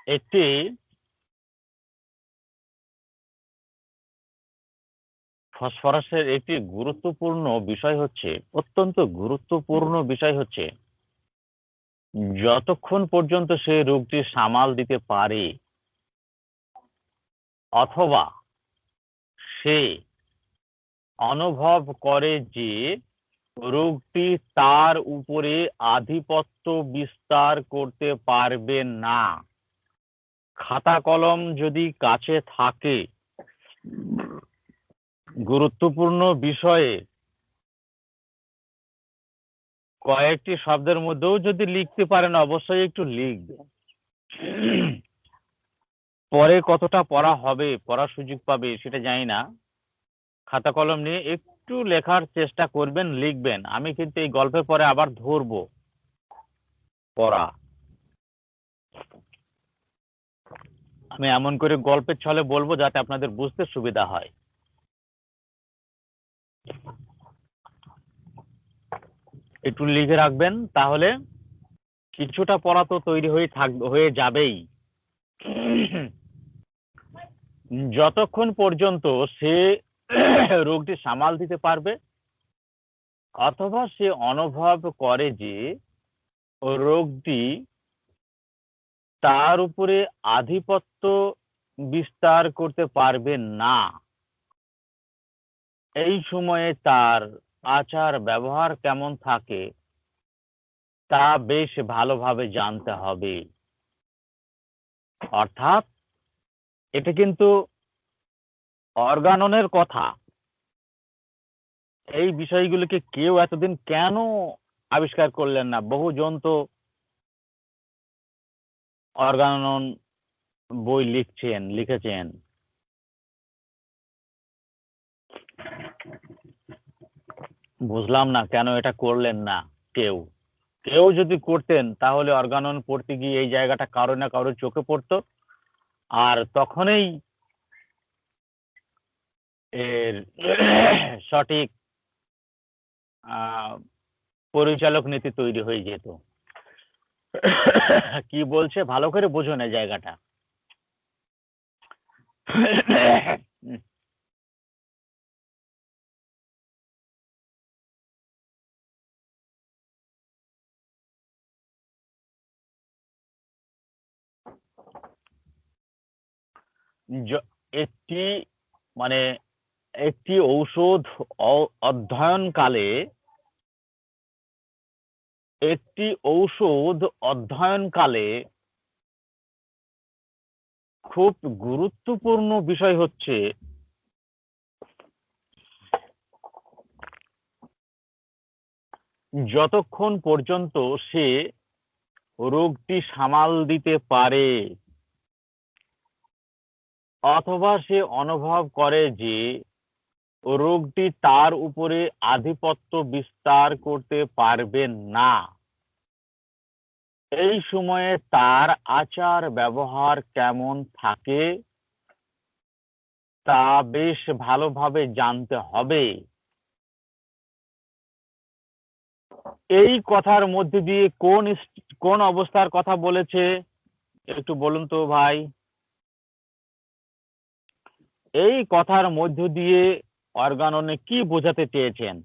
একটি ফসফরাসের একটি গুরুত্বপূর্ণ বিষয় হচ্ছে, অত্যন্ত গুরুত্বপূর্ণ বিষয় হচ্ছে, যতক্ষণ পর্যন্ত সে রোগটি সামাল দিতে পারে অথবা সে অনুভব করে যে রোগটি তার উপরে আধিপত্য বিস্তার করতে পারবে না। খাতা কলম যদি কাছে থাকে, গুরুত্বপূর্ণ বিষয়ে কয়েকটি শব্দের মধ্যেও যদি লিখতে পারেন, অবশ্যই একটু লিখবেন। পরে কতটা পড়া হবে, পড়ার সুযোগ পাবে সেটা জানি না। খাতা কলম নিয়ে একটু লেখার চেষ্টা করবেন, লিখবেন। আমি কিন্তু এই গল্পের পরে আবার ধরবো পড়া। আমি এমন করে গল্পের ছলে বলবো যাতে আপনাদের বুঝতে সুবিধা হয়। একটু লিখে রাখবেন, তাহলে কিছুটা পড়া তো তৈরি হয়ে যাবেই। যতক্ষণ পর্যন্ত সে রোগটি সামাল দিতে পারবে অথবা সে অনুভব করে যে রোগটি তার উপরে আধিপত্য বিস্তার করতে পারবে না, এই সময়ে তার আচার ব্যবহার কেমন থাকে তা বেশ ভালোভাবে জানতে হবে। অর্থাৎ এটা কিন্তু অর্গাননের কথা। এই বিষয়গুলোকে কেউ এতদিন কেন আবিষ্কার করলেন না? বহুজন তো অর্গানন বই লিখেছেন। বুঝলাম না কেন এটা করলেন না। কেউ কেউ যদি করতেন তাহলে অর্গানন পড়তে গিয়ে এই জায়গাটা কারো না কারোর চোখে পড়তো, আর তখনই এর সঠিক পরিচালক নীতি তৈরি হয়ে যেত। কি বলছে ভালো করে বোঝো না জায়গাটা। একটি মানে একটি ঔষধ অধ্যয়নকালে খুব গুরুত্বপূর্ণ বিষয় হচ্ছে যতক্ষণ পর্যন্ত সে রোগটি সামাল দিতে পারে অথবা সে অনুভব করে যে রোগটি তার উপরে আধিপত্য বিস্তার করতে পারবে না, এই সময়ে তার আচার ব্যবহার কেমন থাকে তা বেশ ভালোভাবে জানতে হবে। এই কথার মধ্যে দিয়ে কোন অবস্থার কথা বলেছে একটু বলুন তো ভাই? এই কথার মধ্য দিয়ে অর্গাননে কি বোঝাতে চেয়েছেন?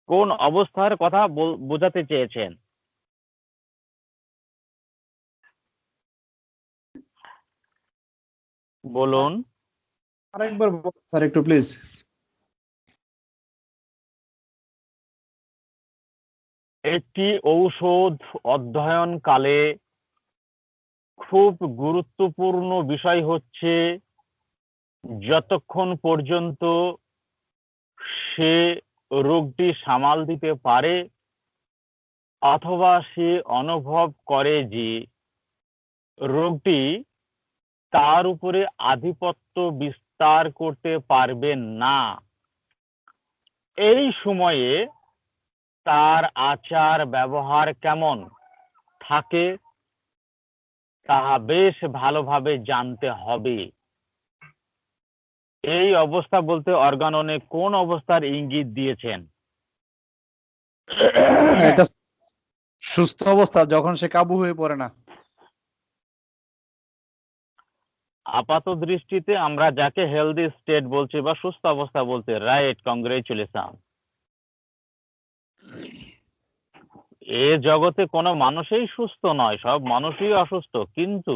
কোন অবস্থার কথা বোঝাতে চেয়েছেন? বলুন। আরেকবার স্যার একটু প্লিজ। একটি ঔষধ অধ্যয়নকালে খুব গুরুত্বপূর্ণ বিষয় হচ্ছে যতক্ষণ পর্যন্ত সে রোগটি সামাল দিতে পারে অথবা সে অনুভব করে যে রোগটি তার উপরে আধিপত্য বিস্তার করতে পারবে না, এই সময়ে তার আচার ব্যবহার কেমন থাকে তা বেশ ভালোভাবে জানতে হবে। এই অবস্থা বলতে অর্গাননে কোন অবস্থার ইঙ্গিত দিয়েছেন? এটা সুস্থ অবস্থা যখন সে কাবু হয়ে পড়ে না। আপাত দৃষ্টিতে আমরা যাকে হেলদি স্টেট বলছি বা সুস্থ অবস্থা বলছি, রাইট, কংগ্রেচুলেশন। এ জগতে কোনো মানুষই সুস্থ নয়, সব মানুষই অসুস্থ। কিন্তু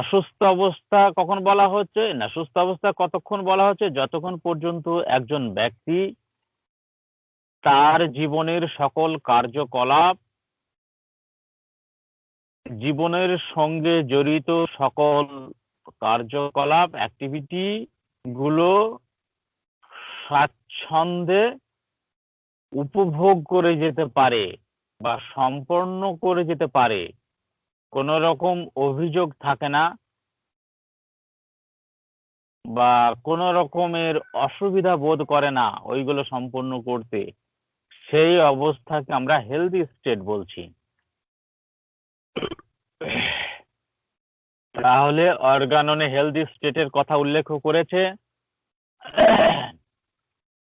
অসুস্থ অবস্থা কখন বলা হচ্ছে না, সুস্থ অবস্থা কতক্ষণ বলা হচ্ছে, যতক্ষণ পর্যন্ত একজন ব্যক্তি তার জীবনের সকল কার্যকলাপ, জীবনের সঙ্গে জড়িত সকল কার্যকলাপ, অ্যাক্টিভিটি গুলো স্বাচ্ছন্দ্যে উপভোগ করে যেতে পারে বা সম্পন্ন করে যেতে পারে, কোন রকম অভিযোগ থাকে না বা কোন রকমের অসুবিধা বোধ করে না ওইগুলো সম্পন্ন করতে, সেই অবস্থাকে আমরা হেলদি স্টেট বলছি। তাহলে অর্গাননে হেলদি স্টেটের কথা উল্লেখ করেছে,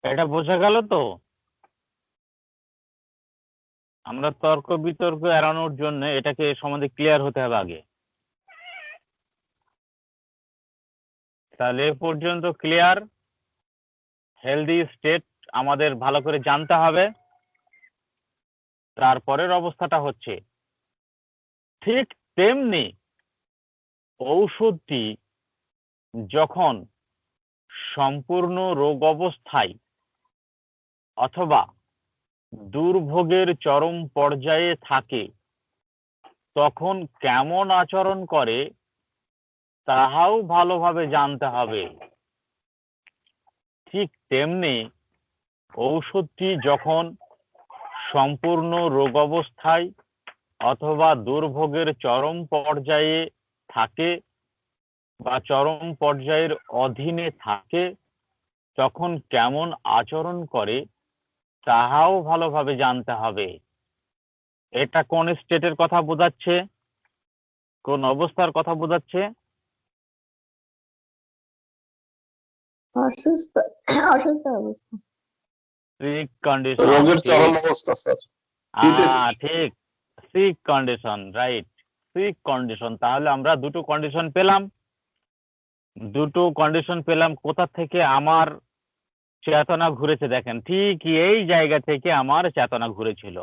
এটা বোঝা গেল তো। আমরা তর্ক বিতর্ক এড়ানোর জন্য এটাকে সম্বন্ধে ক্লিয়ার হতে হবে আগে। তাহলে এ পর্যন্ত ক্লিয়ার। হেলদি স্টেট আমাদের ভালো করে জানতে হবে। তারপরের অবস্থাটা হচ্ছে ঠিক তেমনি ঔষধটি যখন সম্পূর্ণ রোগ অবস্থায় অথবা দুর্ভোগের চরম পর্যায়ে থাকে তখন কেমন আচরণ করে তাহাও ভালোভাবে জানতে হবে। ঠিক তেমনি ঔষধটি যখন সম্পূর্ণ রোগ অবস্থায় অথবা দুর্ভোগের চরম পর্যায়ে থাকে বা চরম পর্যায়ের অধীনে থাকে তখন কেমন আচরণ করে তাহাও ভালোভাবে জানতে হবে। এটা কোন স্টেটের কথা বোঝাচ্ছে, কোন অবস্থার কথা বোঝাচ্ছে? অসুস্থ অসুস্থ অবস্থা। Sick condition. রোগের চরম অবস্থা স্যার। ঠিক, sick condition, right, sick condition. তাহলে আমরা দুটো কন্ডিশন পেলাম। কোথা থেকে আমার চেতনা ঘুরেছে দেখেন, ঠিক এই জায়গা থেকে আমার চেতনা ঘুরেছিল।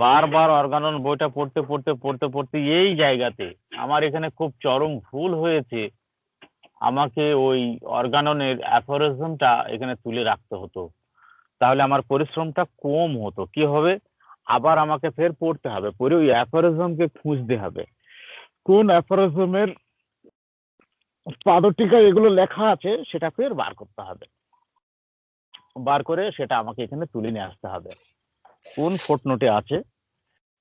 বারবার অর্গানন বইটা পড়তে এই জায়গাতে আমার এখানে খুব চরম ভুল হয়েছে, আমাকে ওই অর্গাননের অ্যাফোরিজমটা এখানে তুলে রাখতে হতো, তাহলে আমার পরিশ্রমটা কম হতো। কি হবে, আবার আমাকে ফের পড়তে হবে, পরে ওই অ্যাফোরিজমকে খুঁজতে হবে, কোন অ্যাফোরিজমের পাদটিকা এগুলো লেখা আছে সেটা ফের বার করতে হবে, বার করে সেটা আমাকে এখানে তুলে নিয়ে আসতে হবে, কোন ফুটনোটে আছে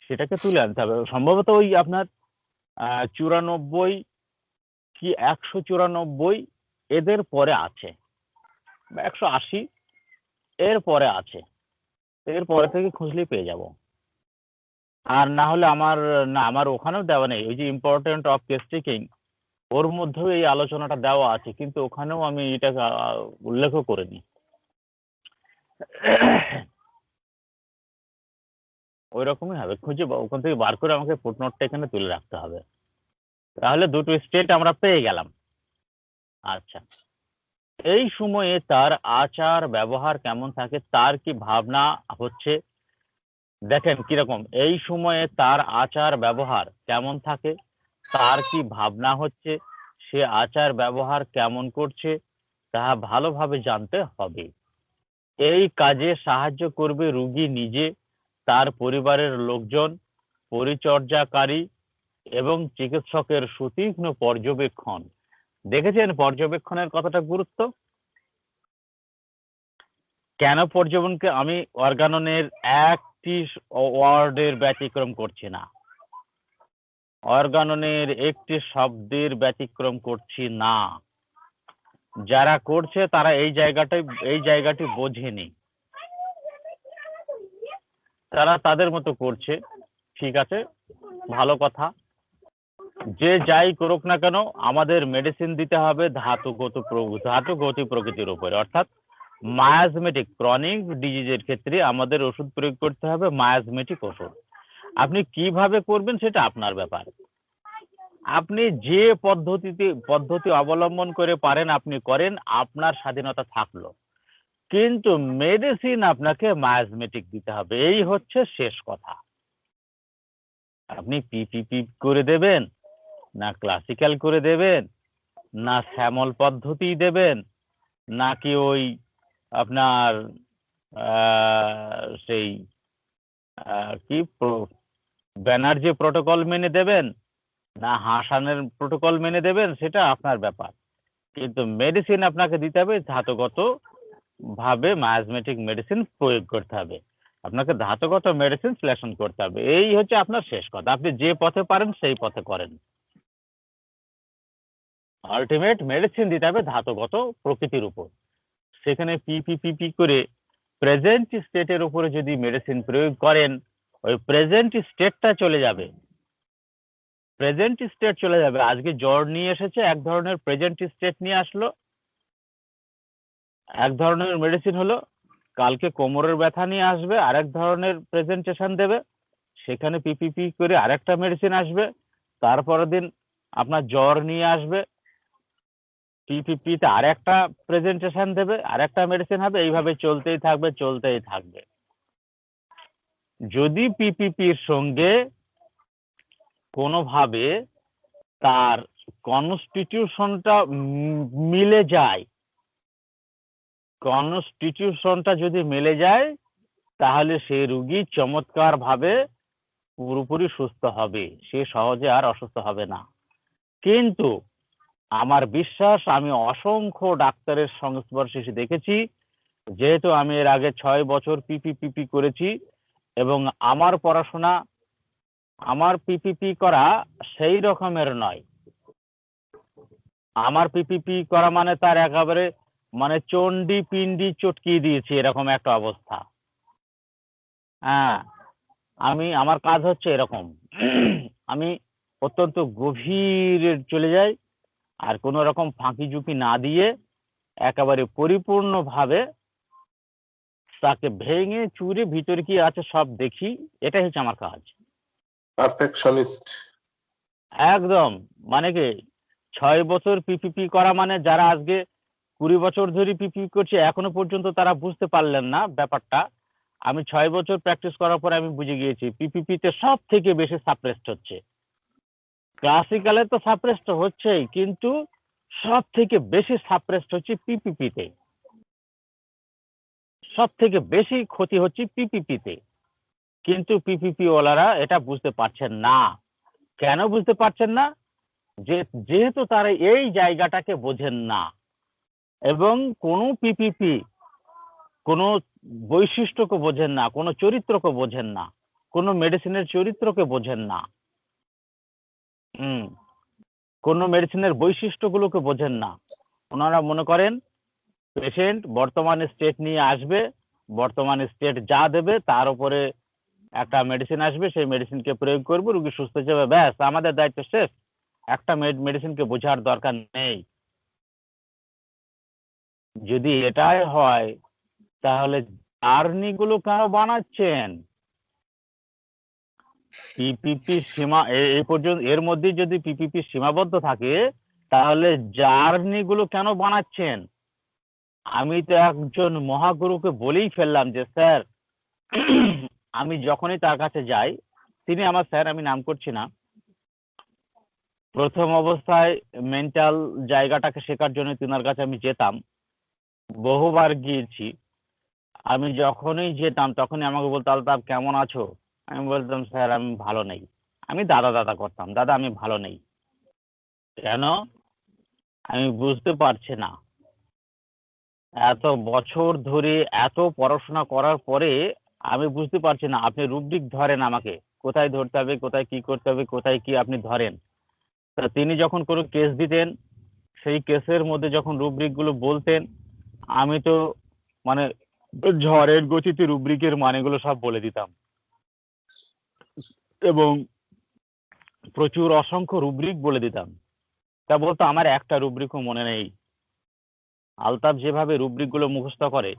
সেটাকে তুলে আনতে হবে। সম্ভবত ওই আপনার 94 কি 194 এদের পরে আছে, 180 এর পরে আছে, এর পরে থেকে খুঁজলেই পেয়ে যাব। আর না হলে আমার ওখানেও দেওয়া নেই, ওই যে ইম্পর্টেন্ট অফ কেস টেকিং ওর মধ্যেও এই আলোচনাটা দেওয়া আছে, কিন্তু ওখানেও আমি এটা উল্লেখ করিনি। ওই রকমই হবে, খুঁজে ওখান থেকে বার করে আমাকে ফুটনোটটা এখানে তুলে রাখতে হবে। তাহলে দুটো স্টেট আমরা পেয়ে গেলাম। আচ্ছা, এই সময়ে তার আচার ব্যবহার কেমন থাকে, তার কি ভাবনা হচ্ছে, দেখেন কিরকম, এই সময়ে তার আচার ব্যবহার কেমন থাকে, তার কি ভাবনা হচ্ছে, সে আচার ব্যবহার কেমন করছে তাহা ভালোভাবে জানতে হবে। এই কাজে সাহায্য করবে রোগী নিজে, তার পরিবারের লোকজন, পরিচর্যাকারী এবং চিকিৎসকের সুতীক্ষ্ণ পর্যবেক্ষণ। দেখেছেন পর্যবেক্ষণের কতটা গুরুত্ব? কেন পর্যবেক্ষণকে আমি অর্গাননের একটি ওয়ার্ডের ব্যতিক্রম করছি না, অর্গাননের একটি শব্দের ব্যতিক্রম করছি না। যারা করছে তারা এই জায়গাটি বোঝেনি, তারা তাদের মতো করছে, ঠিক আছে, ভালো কথা। যে যাই করুক না কেন আমাদের মেডিসিন দিতে হবে ধাতু গতি প্রকৃতির উপরে, অর্থাৎ মায়াজমেটিক ক্রনিক ডিজিজের ক্ষেত্রে আমাদের ওষুধ প্রয়োগ করতে হবে মায়াজমেটিক ওষুধ। আপনি কিভাবে করবেন সেটা আপনার ব্যাপার। আপনি যে পদ্ধতি অবলম্বন করে পারেন আপনি করেন, আপনার স্বাধীনতা থাকলো। কিন্তু মেডিসিন আপনাকে মায়াজমেটিক দিতে হবে, এই হচ্ছে শেষ কথা। আপনি পিপিপি করে দেবেন, না ক্লাসিক্যাল করে দেবেন, না শ্যামল পদ্ধতি দেবেন, নাকি ওই আপনার সেই কি ব্যানার্জি প্রোটোকল মেনে দেবেন, না হাসানের প্রোটোকল মেনে দেবেন, সেটা আপনার ব্যাপার। কিন্তু মেডিসিন আপনাকে দিতে হবে ধাতুগত ভাবে, মায়াজমেটিক মেডিসিন প্রয়োগ করতে হবে, আপনাকে ধাতুগত মেডিসিন সিলেকশন করতে হবে। এই হচ্ছে আপনার শেষ কথা। আপনি যে পথে পারেন সেই পথে করেন। আলটিমেট মেডিসিন দিতে হবে ধাতুগত প্রকৃতির উপর। সেখানে পিপিপি করে প্রেজেন্ট স্টেটের উপরে যদি মেডিসিন প্রয়োগ করেন, ওই প্রেজেন্ট স্টেটটা চলে যাবে, প্রেজেন্ট স্টেট চলে যাবে। আজকে জ্বর নিয়ে এসেছে, এক ধরনের প্রেজেন্ট স্টেট নিয়ে আসলো, এক ধরনের মেডিসিন হলো, কালকে কোমরের ব্যথা নিয়ে আসবে, আরেক ধরনের প্রেজেন্টেশন দেবে, সেখানে পিপিপি করে আরেকটা মেডিসিন আসবে, তারপরের দিন আপনার জ্বর নিয়ে আসবে, পিপিপিতে আরেকটা প্রেজেন্টেশন দেবে, আরেকটা মেডিসিন হবে, এইভাবে চলতেই থাকবে চলতেই থাকবে। যদি পিপিপির সঙ্গে কোনোভাবে তার কনস্টিটিউশনটা মিলে যায়, কনস্টিটিউশনটা যদি মিলে যায়, তাহলে সেই রুগী চমৎকার ভাবে পুরোপুরি সুস্থ হবে, সে সহজে আর অসুস্থ হবে না। কিন্তু আমার বিশ্বাস, আমি অসংখ্য ডাক্তারের সংস্পর্শে এসে দেখেছি, যেহেতু আমি এর আগে 6 বছর পিপিপি করেছি এবং আমার পড়াশোনা, আমার পিপিপি করা সেই রকমের নয়। আমার পিপিপি করা মানে তার একেবারে মানে চন্ডি পিন্ডি চটকিয়ে দিয়েছি এরকম একটা অবস্থা। হ্যাঁ, আমার কাজ হচ্ছে এরকম। আমি অত্যন্ত গভীর চলে যাই, আর কোনো রকম ফাঁকি ঝুঁকি না দিয়ে একেবারে পরিপূর্ণভাবে তাকে ভেঙে চুরে ভিতরে কি আছে সব দেখি, এটাই হচ্ছে আমার কাজ। পারফেকশনিস্ট। একদম, মানে কি 6 বছর পিপিপি করা মানে যারা আজকে 20 বছর ধরে পিপিপি করছে এখনো পর্যন্ত তারা বুঝতে পারলেন না ব্যাপারটা। আমি 6 বছর প্র্যাকটিস করার পরে আমি বুঝে গিয়েছি পিপিপিতে সব থেকে বেশি সাপ্রেসড হচ্ছে। ক্লাসিক্যালে তো সাপ্রেসড হচ্ছেই, কিন্তু সব থেকে বেশি সাপ্রেসড হচ্ছে পিপিপিতে, সব থেকে বেশি ক্ষতি হচ্ছে পিপিপিতে। কিন্তু পিপিপি ওয়ালারা এটা বুঝতে পারছেন না। কেন বুঝতে পারছেন না? যেহেতু তারা এই জায়গাটাকে বোঝেন না, এবং কোনো পিপিপি কোনো বৈশিষ্ট্যকে বোঝেন না, কোনো চরিত্রকে বোঝেন না, কোনো মেডিসিনের চরিত্রকে বোঝেন না, কোনো মেডিসিনের বৈশিষ্ট্যগুলোকে বোঝেন না। ওনারা মনে করেন পেশেন্ট বর্তমান স্টেট নিয়ে আসবে, বর্তমান স্টেট যা দেবে তার উপরে একটা মেডিসিন আসবে, সেই মেডিসিনকে প্রয়োগ করবো, রুগী সুস্থ হয়ে যাবে, ব্যাস আমাদের দায়িত্ব শেষ। একটা মেডিসিনকে বোঝার দরকার নেই। যদি এটাই হয় তাহলে জার্নিগুলো কেন বানাচ্ছেন? পিপিপি সীমা এই পর্যন্ত, এর মধ্যে যদি পিপিপি সীমাবদ্ধ থাকে তাহলে জার্নিগুলো কেন বানাচ্ছেন? আমি তো একজন মহাগুরুকে বলেই ফেললাম যে স্যার, আমি যখনই তার কাছে যাই, তিনি আমার স্যার, আমি নাম করছি না, প্রথম অবস্থায় মেন্টাল জায়গাটাকে শেখার জন্য তিনার কাছে আমি যেতাম, বহুবার গিয়েছি। আমি যখনই যেতাম তখনই আমাকে বলতো আলতাফ কেমন আছো? আমি বলতাম স্যার আমি ভালো নেই। আমি দাদা দাদা করতাম, দাদা আমি ভালো নেই। কেন? আমি বুঝতে পারছি না। এত বছর ধরে এত পড়াশোনা করার পরে আমি বুঝতে পারছি না। আপনি রুব্রিক ধরেন, আমাকে কোথায় ধরতে হবে, কোথায় কি করতে হবে, কোথায় কি আপনি ধরেন। তা তিনি যখন কোনো কেস দিতেন, সেই কেসের মধ্যে যখন রুব্রিক গুলো বলতেন, আমি তো মানে ঝড়ের গতিতে রুব্রিকের মানেগুলো সব বলে দিতাম, এবং প্রচুর অসংখ্য রুব্রিক বলে দিতাম। তা বলতো আমার একটা রুব্রিকও মনে নেই। আলতাফ যেভাবে রুব্রিক গুলো মুখস্থ করে,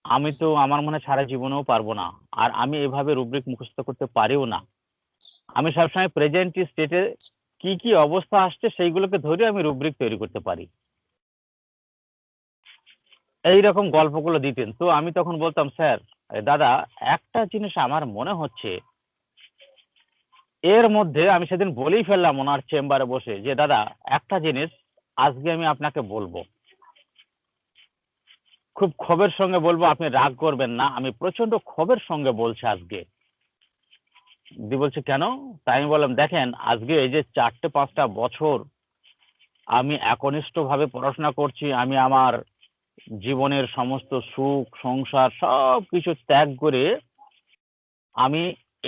আমি তো আমার মনে হয় সারা জীবনেও পারবো না। আর আমি এভাবে রুব্রিক মুখস্থ করতে পারিও না। আমি সবসময় প্রেজেন্ট স্টেটে কি কি অবস্থা আসছে সেইগুলোকে ধরে আমি রুব্রিক তৈরি করতে পারি। এইরকম গল্পগুলো দিতেন, তো আমি তখন বলতাম, স্যার দাদা একটা জিনিস আমার মনে হচ্ছে এর মধ্যে, আমি সেদিন বলেই ফেললাম ওনার চেম্বারে বসে যে দাদা একটা জিনিস আজকে আমি আপনাকে বলবো, খুব ক্ষোভের সঙ্গে বলবো, আপনি রাগ করবেন না, আমি প্রচন্ড ক্ষোভের সঙ্গে বলছি আজকে। দি বলছে কেন? তাই আমি বললাম, দেখেন আজকে এই যে 4-5টা বছর আমি একনিষ্ঠভাবে পড়াশোনা করছি, আমি আমার জীবনের সমস্ত সুখ সংসার সব কিছু ত্যাগ করে আমি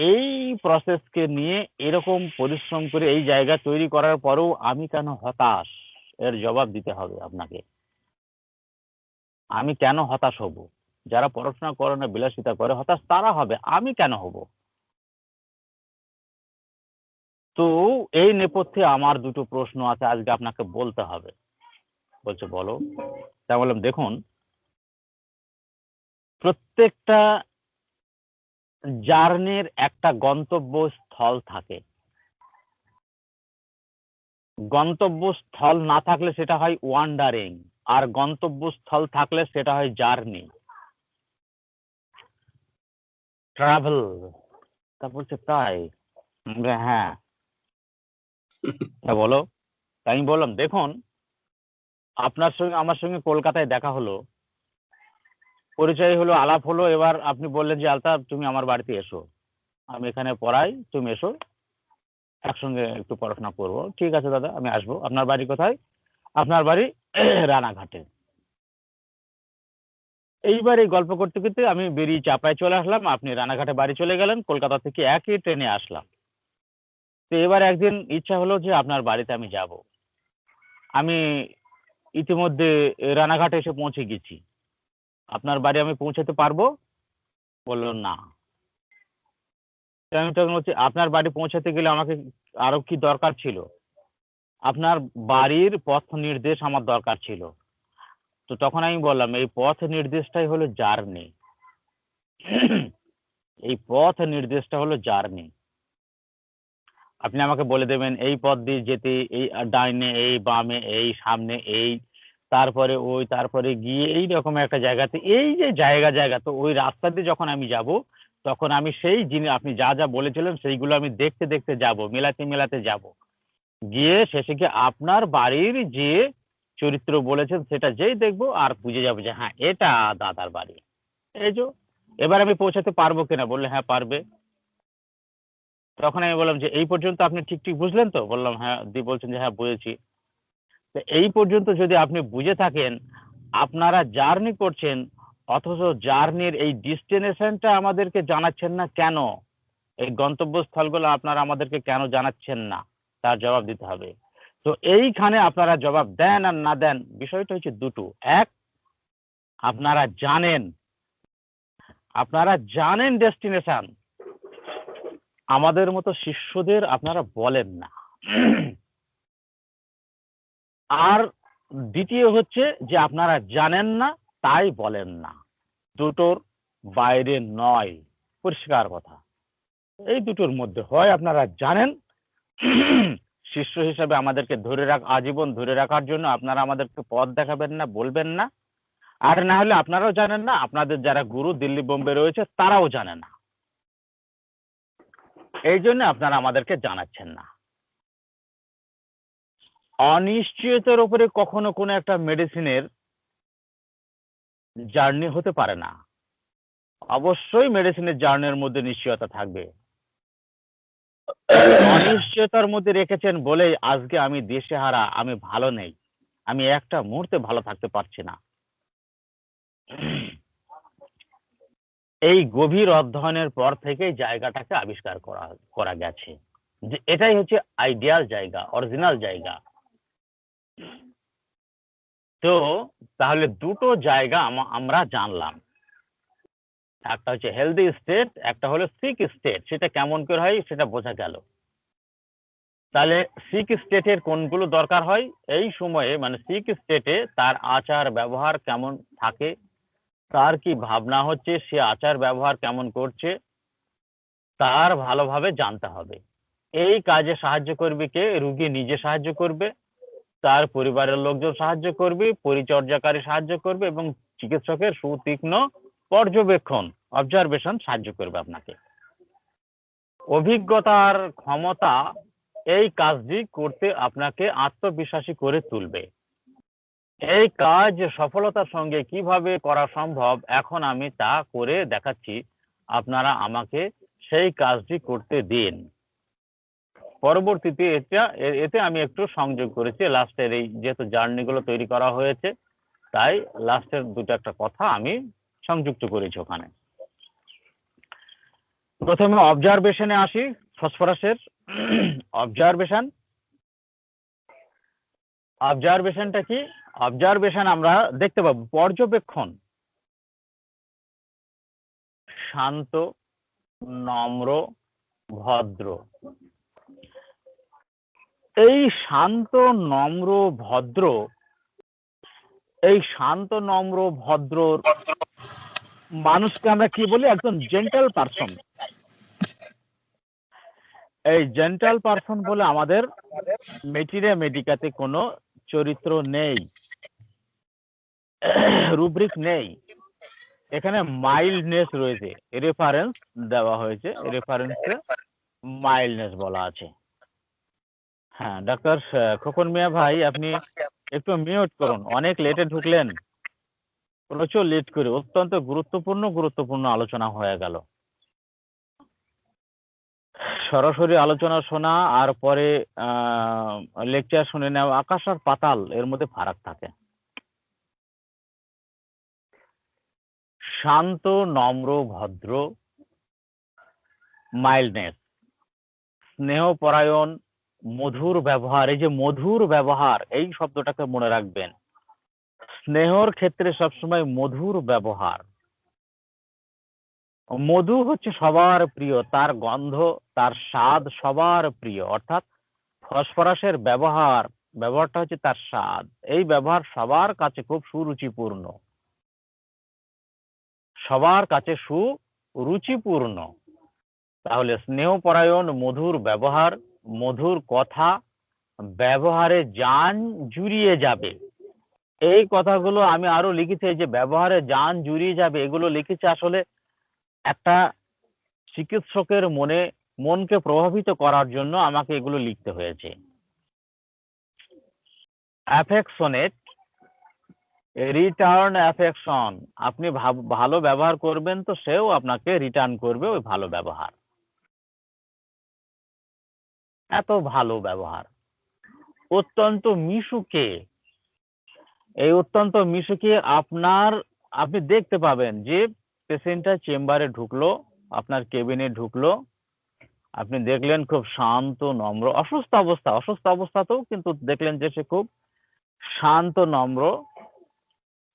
এই প্রসেসকে নিয়ে এরকম পরিশ্রম করে এই জায়গা তৈরি করার পরেও আমি কেন হতাশ? এর জবাব দিতে হবে আপনাকে। আমি কেন হতাশ হব? যারা পড়াশোনা করে না, বিলাসিতা করে, হতাশ তারা হবে, আমি কেন হব? তো এই নেপথ্যে আমার দুটো প্রশ্ন আছে, আজকে আপনাকে বলতে হবে। বলছে বলো। তা বললাম, দেখুন প্রত্যেকটা জার্নির একটা গন্তব্যস্থল থাকে। গন্তব্যস্থল না থাকলে সেটা হয় ওয়ান্ডারিং, আর গন্তব্যস্থল থাকলে সেটা হয় জার্নি, ট্রাভেল। তা বলছে তাই? আমি বললাম, হ্যাঁ। তা বলো। তাই আমি বললাম, দেখুন আপনার সঙ্গে আমার সঙ্গে কলকাতায় দেখা হলো, পরিচয় হলো, আলাপ হলো, এবার আপনি বললেন যে আলতাফ তুমি আমার বাড়িতে এসো, আমি এখানে পড়াই, তুমি এসো, একসঙ্গে একটু পড়াশোনা করবো। ঠিক আছে দাদা, আমি আসবো। আপনার বাড়ি কোথায়? আপনার বাড়ি রানাঘাটে। এইবার এই গল্প করতে করতে আমি বেরিয়ে চাপায় চলে আসলাম, আপনি রানাঘাটে বাড়ি চলে গেলেন, কলকাতা থেকে একই ট্রেনে আসলাম। তো এবার একদিন ইচ্ছা হলো যে আপনার বাড়িতে আমি যাব। আমি ইতিমধ্যে রানাঘাটে এসে পৌঁছে গেছি, আপনার বাড়ি আমি পৌঁছাতে পারবো? বললো না। তো আমি তখন বলছি, আপনার বাড়ি পৌঁছাতে গেলে আমাকে আরো কি দরকার ছিল? আপনার বাড়ির পথ নির্দেশ আমার দরকার ছিল। তো তখন আমি বললাম, এই পথ নির্দেশটাই হলো জার্নি। এই পথ নির্দেশটা হলো জার্নি। আপনি আমাকে বলে দেবেন এই পথ দিয়ে যেতে, এই ডাইনে, এই বামে, এই সামনে, এই তারপরে ওই, তারপরে গিয়ে এই রকম একটা জায়গাতে, এই যে জায়গা জায়গা, তো ওই রাস্তা দিয়ে যখন আমি যাব তখন আমি সেই জিনিস আপনি যা যা বলেছিলেন সেইগুলো আমি দেখতে দেখতে যাব, মেলাতে মেলাতে যাব, গিয়ে শেষে গিয়ে আপনার বাড়ির যে চরিত্র বলেছেন সেটা যেই দেখবো আর বুঝে যাবো যে হ্যাঁ এটা দাদার বাড়ি। এই যে এবার আমি পৌঁছাতে পারবো কিনা? বললে হ্যাঁ পারবে। তখন আমি বললাম যে এই পর্যন্ত আপনি ঠিক ঠিক বুঝলেন তো? বললাম হ্যাঁ। দি বলছেন যে হ্যাঁ বুঝেছি। তো এই পর্যন্ত যদি আপনি বুঝে থাকেন, আপনারা জার্নি করছেন, অথচ জার্নির এই ডেস্টিনেশনটা আমাদেরকে জানাচ্ছেন না কেন? এই গন্তব্যস্থলগুলো আপনারা আমাদেরকে কেন জানাচ্ছেন না? তার জবাব দিতে হবে। তো এইখানে আপনারা জবাব দেন আর না দেন, বিষয়টা হচ্ছে দুটো। এক, আপনারা জানেন ডেস্টিনেশন, আমাদের মতো শিষ্যদের আপনারা বলেন না। আর দ্বিতীয় হচ্ছে যে আপনারা জানেন না তাই বলেন না। দুটোর বাইরে নয়, পরিষ্কার কথা। এই দুটোর মধ্যে হয় আপনারা জানেন, শিষ্য হিসাবে আমাদেরকে আজীবন ধরে রাখার জন্য আপনারা আমাদেরকে পথ দেখাবেন না, বলবেন না। আর না হলে আপনারাও জানেন না, আপনাদের যারা গুরু দিল্লি বোম্বে রয়েছে তারাও জানে না, এই জন্য আপনারা আমাদেরকে জানাচ্ছেন না। অনিশ্চয়তার উপরে কখনো কোনো একটা মেডিসিনের জার্নি হতে পারে না। অবশ্যই মেডিসিনের জার্নির মধ্যে নিশ্চয়তা থাকবে। অনিশ্চয়তার মধ্যে রেখেছেন বলেই আজকে আমি দিশেহারা, আমি ভালো নেই, আমি একটা মুহূর্তে ভালো থাকতে পারছি না। এই গভীর অধ্যয়নের পর থেকেই জায়গাটাকে আবিষ্কার করা গেছে যে এটাই হচ্ছে আইডিয়াল জায়গা, অরিজিনাল জায়গা। তো তাহলে দুটো জায়গা আমরা জানলাম, একটা হচ্ছে হেলদি স্টেট, একটা হলো সিক স্টেট। সেটা কেমন করে হয় সেটা বোঝা গেল। তাহলে সিক স্টেটের কোনগুলো দরকার হয় এই সময়ে, মানে সিক স্টেটে তার আচার ব্যবহার কেমন থাকে, তার কি ভাবনা হচ্ছে, সে আচার ব্যবহার কেমন করছে, তার ভালোভাবে জানতে হবে। এই কাজে সাহায্য করবে কে? রুগী নিজে সাহায্য করবে, তার পরিবারের লোকজন সাহায্য করবে, পরিচর্যাকারী সাহায্য করবে এবং চিকিৎসকের সুতীক্ষ্ণ পর্যবেক্ষণ অবজারভেশন সাহায্য করবে আপনাকে। অভিজ্ঞতার ক্ষমতা এই কাজটি করতে আপনাকে আত্মবিশ্বাসী করে তুলবে। এই কাজ সফলতার সঙ্গে কিভাবে করা সম্ভব এখন আমি তা করে দেখাচ্ছি, আপনারা আমাকে সেই কাজটি করতে দিন। পরবর্তীতে এতে আমি একটু সংযোগ করেছি লাস্টের, এই যেহেতু জার্নিগুলো তৈরি করা হয়েছে তাই লাস্টের দুটো একটা কথা আমি সংযুক্ত করেছি ওখানে। প্রথমে অবজারভেশনে আসি, ফসফরাসের অবজারভেশনটা কি? অবজারভেশন আমরা দেখতে পাবো পর্যবেক্ষণ, শান্ত, নম্র, ভদ্র। এই শান্ত নম্র ভদ্র মানুষকে আমরা কি বলি? একজন জেন্টাল পারসন। এই জেন্টাল পারসন বলে আমাদের মেটিরিয়া মেডিকাতে কোনো চরিত্র নেই, রুব্রিক নেই। এখানে মাইল্ডনেস রয়েছে, রেফারেন্স দেওয়া হয়েছে, রেফারেন্সে মাইল্ডনেস বলা আছে। হ্যাঁ, ডাক্তার খোকন মিয়া ভাই আপনি একটু মিউট করুন, অনেক লেটে ঢুকলেন, প্রচুর লেট করে, অত্যন্ত গুরুত্বপূর্ণ আলোচনা হয়ে গেল। সরাসরি আলোচনা শোনা আর পরে লেকচার শুনে নেওয়া আকাশ আর পাতাল, এর মধ্যে ফারাক থাকে। শান্ত, নম্র, ভদ্র, মাইল্ডনেস, স্নেহপরায়ণ, মধুর ব্যবহার। এই যে মধুর ব্যবহার, এই শব্দটাকে মনে রাখবেন। স্নেহর ক্ষেত্রে সবসময় মধুর ব্যবহার। মধু হচ্ছে সবার প্রিয়, তার গন্ধ, তার স্বাদ সবার প্রিয়, অর্থাৎ ফসফরাসের ব্যবহারটা হচ্ছে তার স্বাদ। এই ব্যবহার সবার কাছে খুব সুরুচিপূর্ণ, সবার কাছে সুরুচিপূর্ণ। তাহলে স্নেহপরায়ণ, মধুর ব্যবহার, মধুর কথা, ব্যবহারে জান জুড়িয়ে যাবে। এই কথাগুলো আমি আরো লিখেছি, যে ব্যবহারে জান জুড়িয়ে যাবে, এগুলো লিখেছি আসলে একটা চিকিৎসকের মনকে প্রভাবিত করার জন্য আমাকে এগুলো লিখতে হয়েছে। Affectionate, return affection. আপনি ভালো ব্যবহার করবেন তো সেও আপনাকে রিটার্ন করবে ওই ভালো ব্যবহার। এত ভালো ব্যবহার। অত্যন্ত মিশুকে, এই অত্যন্ত মিশুকে আপনি দেখতে পাবেন যে পেশেন্টটা চেম্বারে ঢুকলো, আপনার কেবিনে ঢুকলো, আপনি দেখলেন খুব শান্ত নম্র, অসুস্থ অবস্থাতেও কিন্তু দেখলেন যে সে খুব শান্ত নম্র,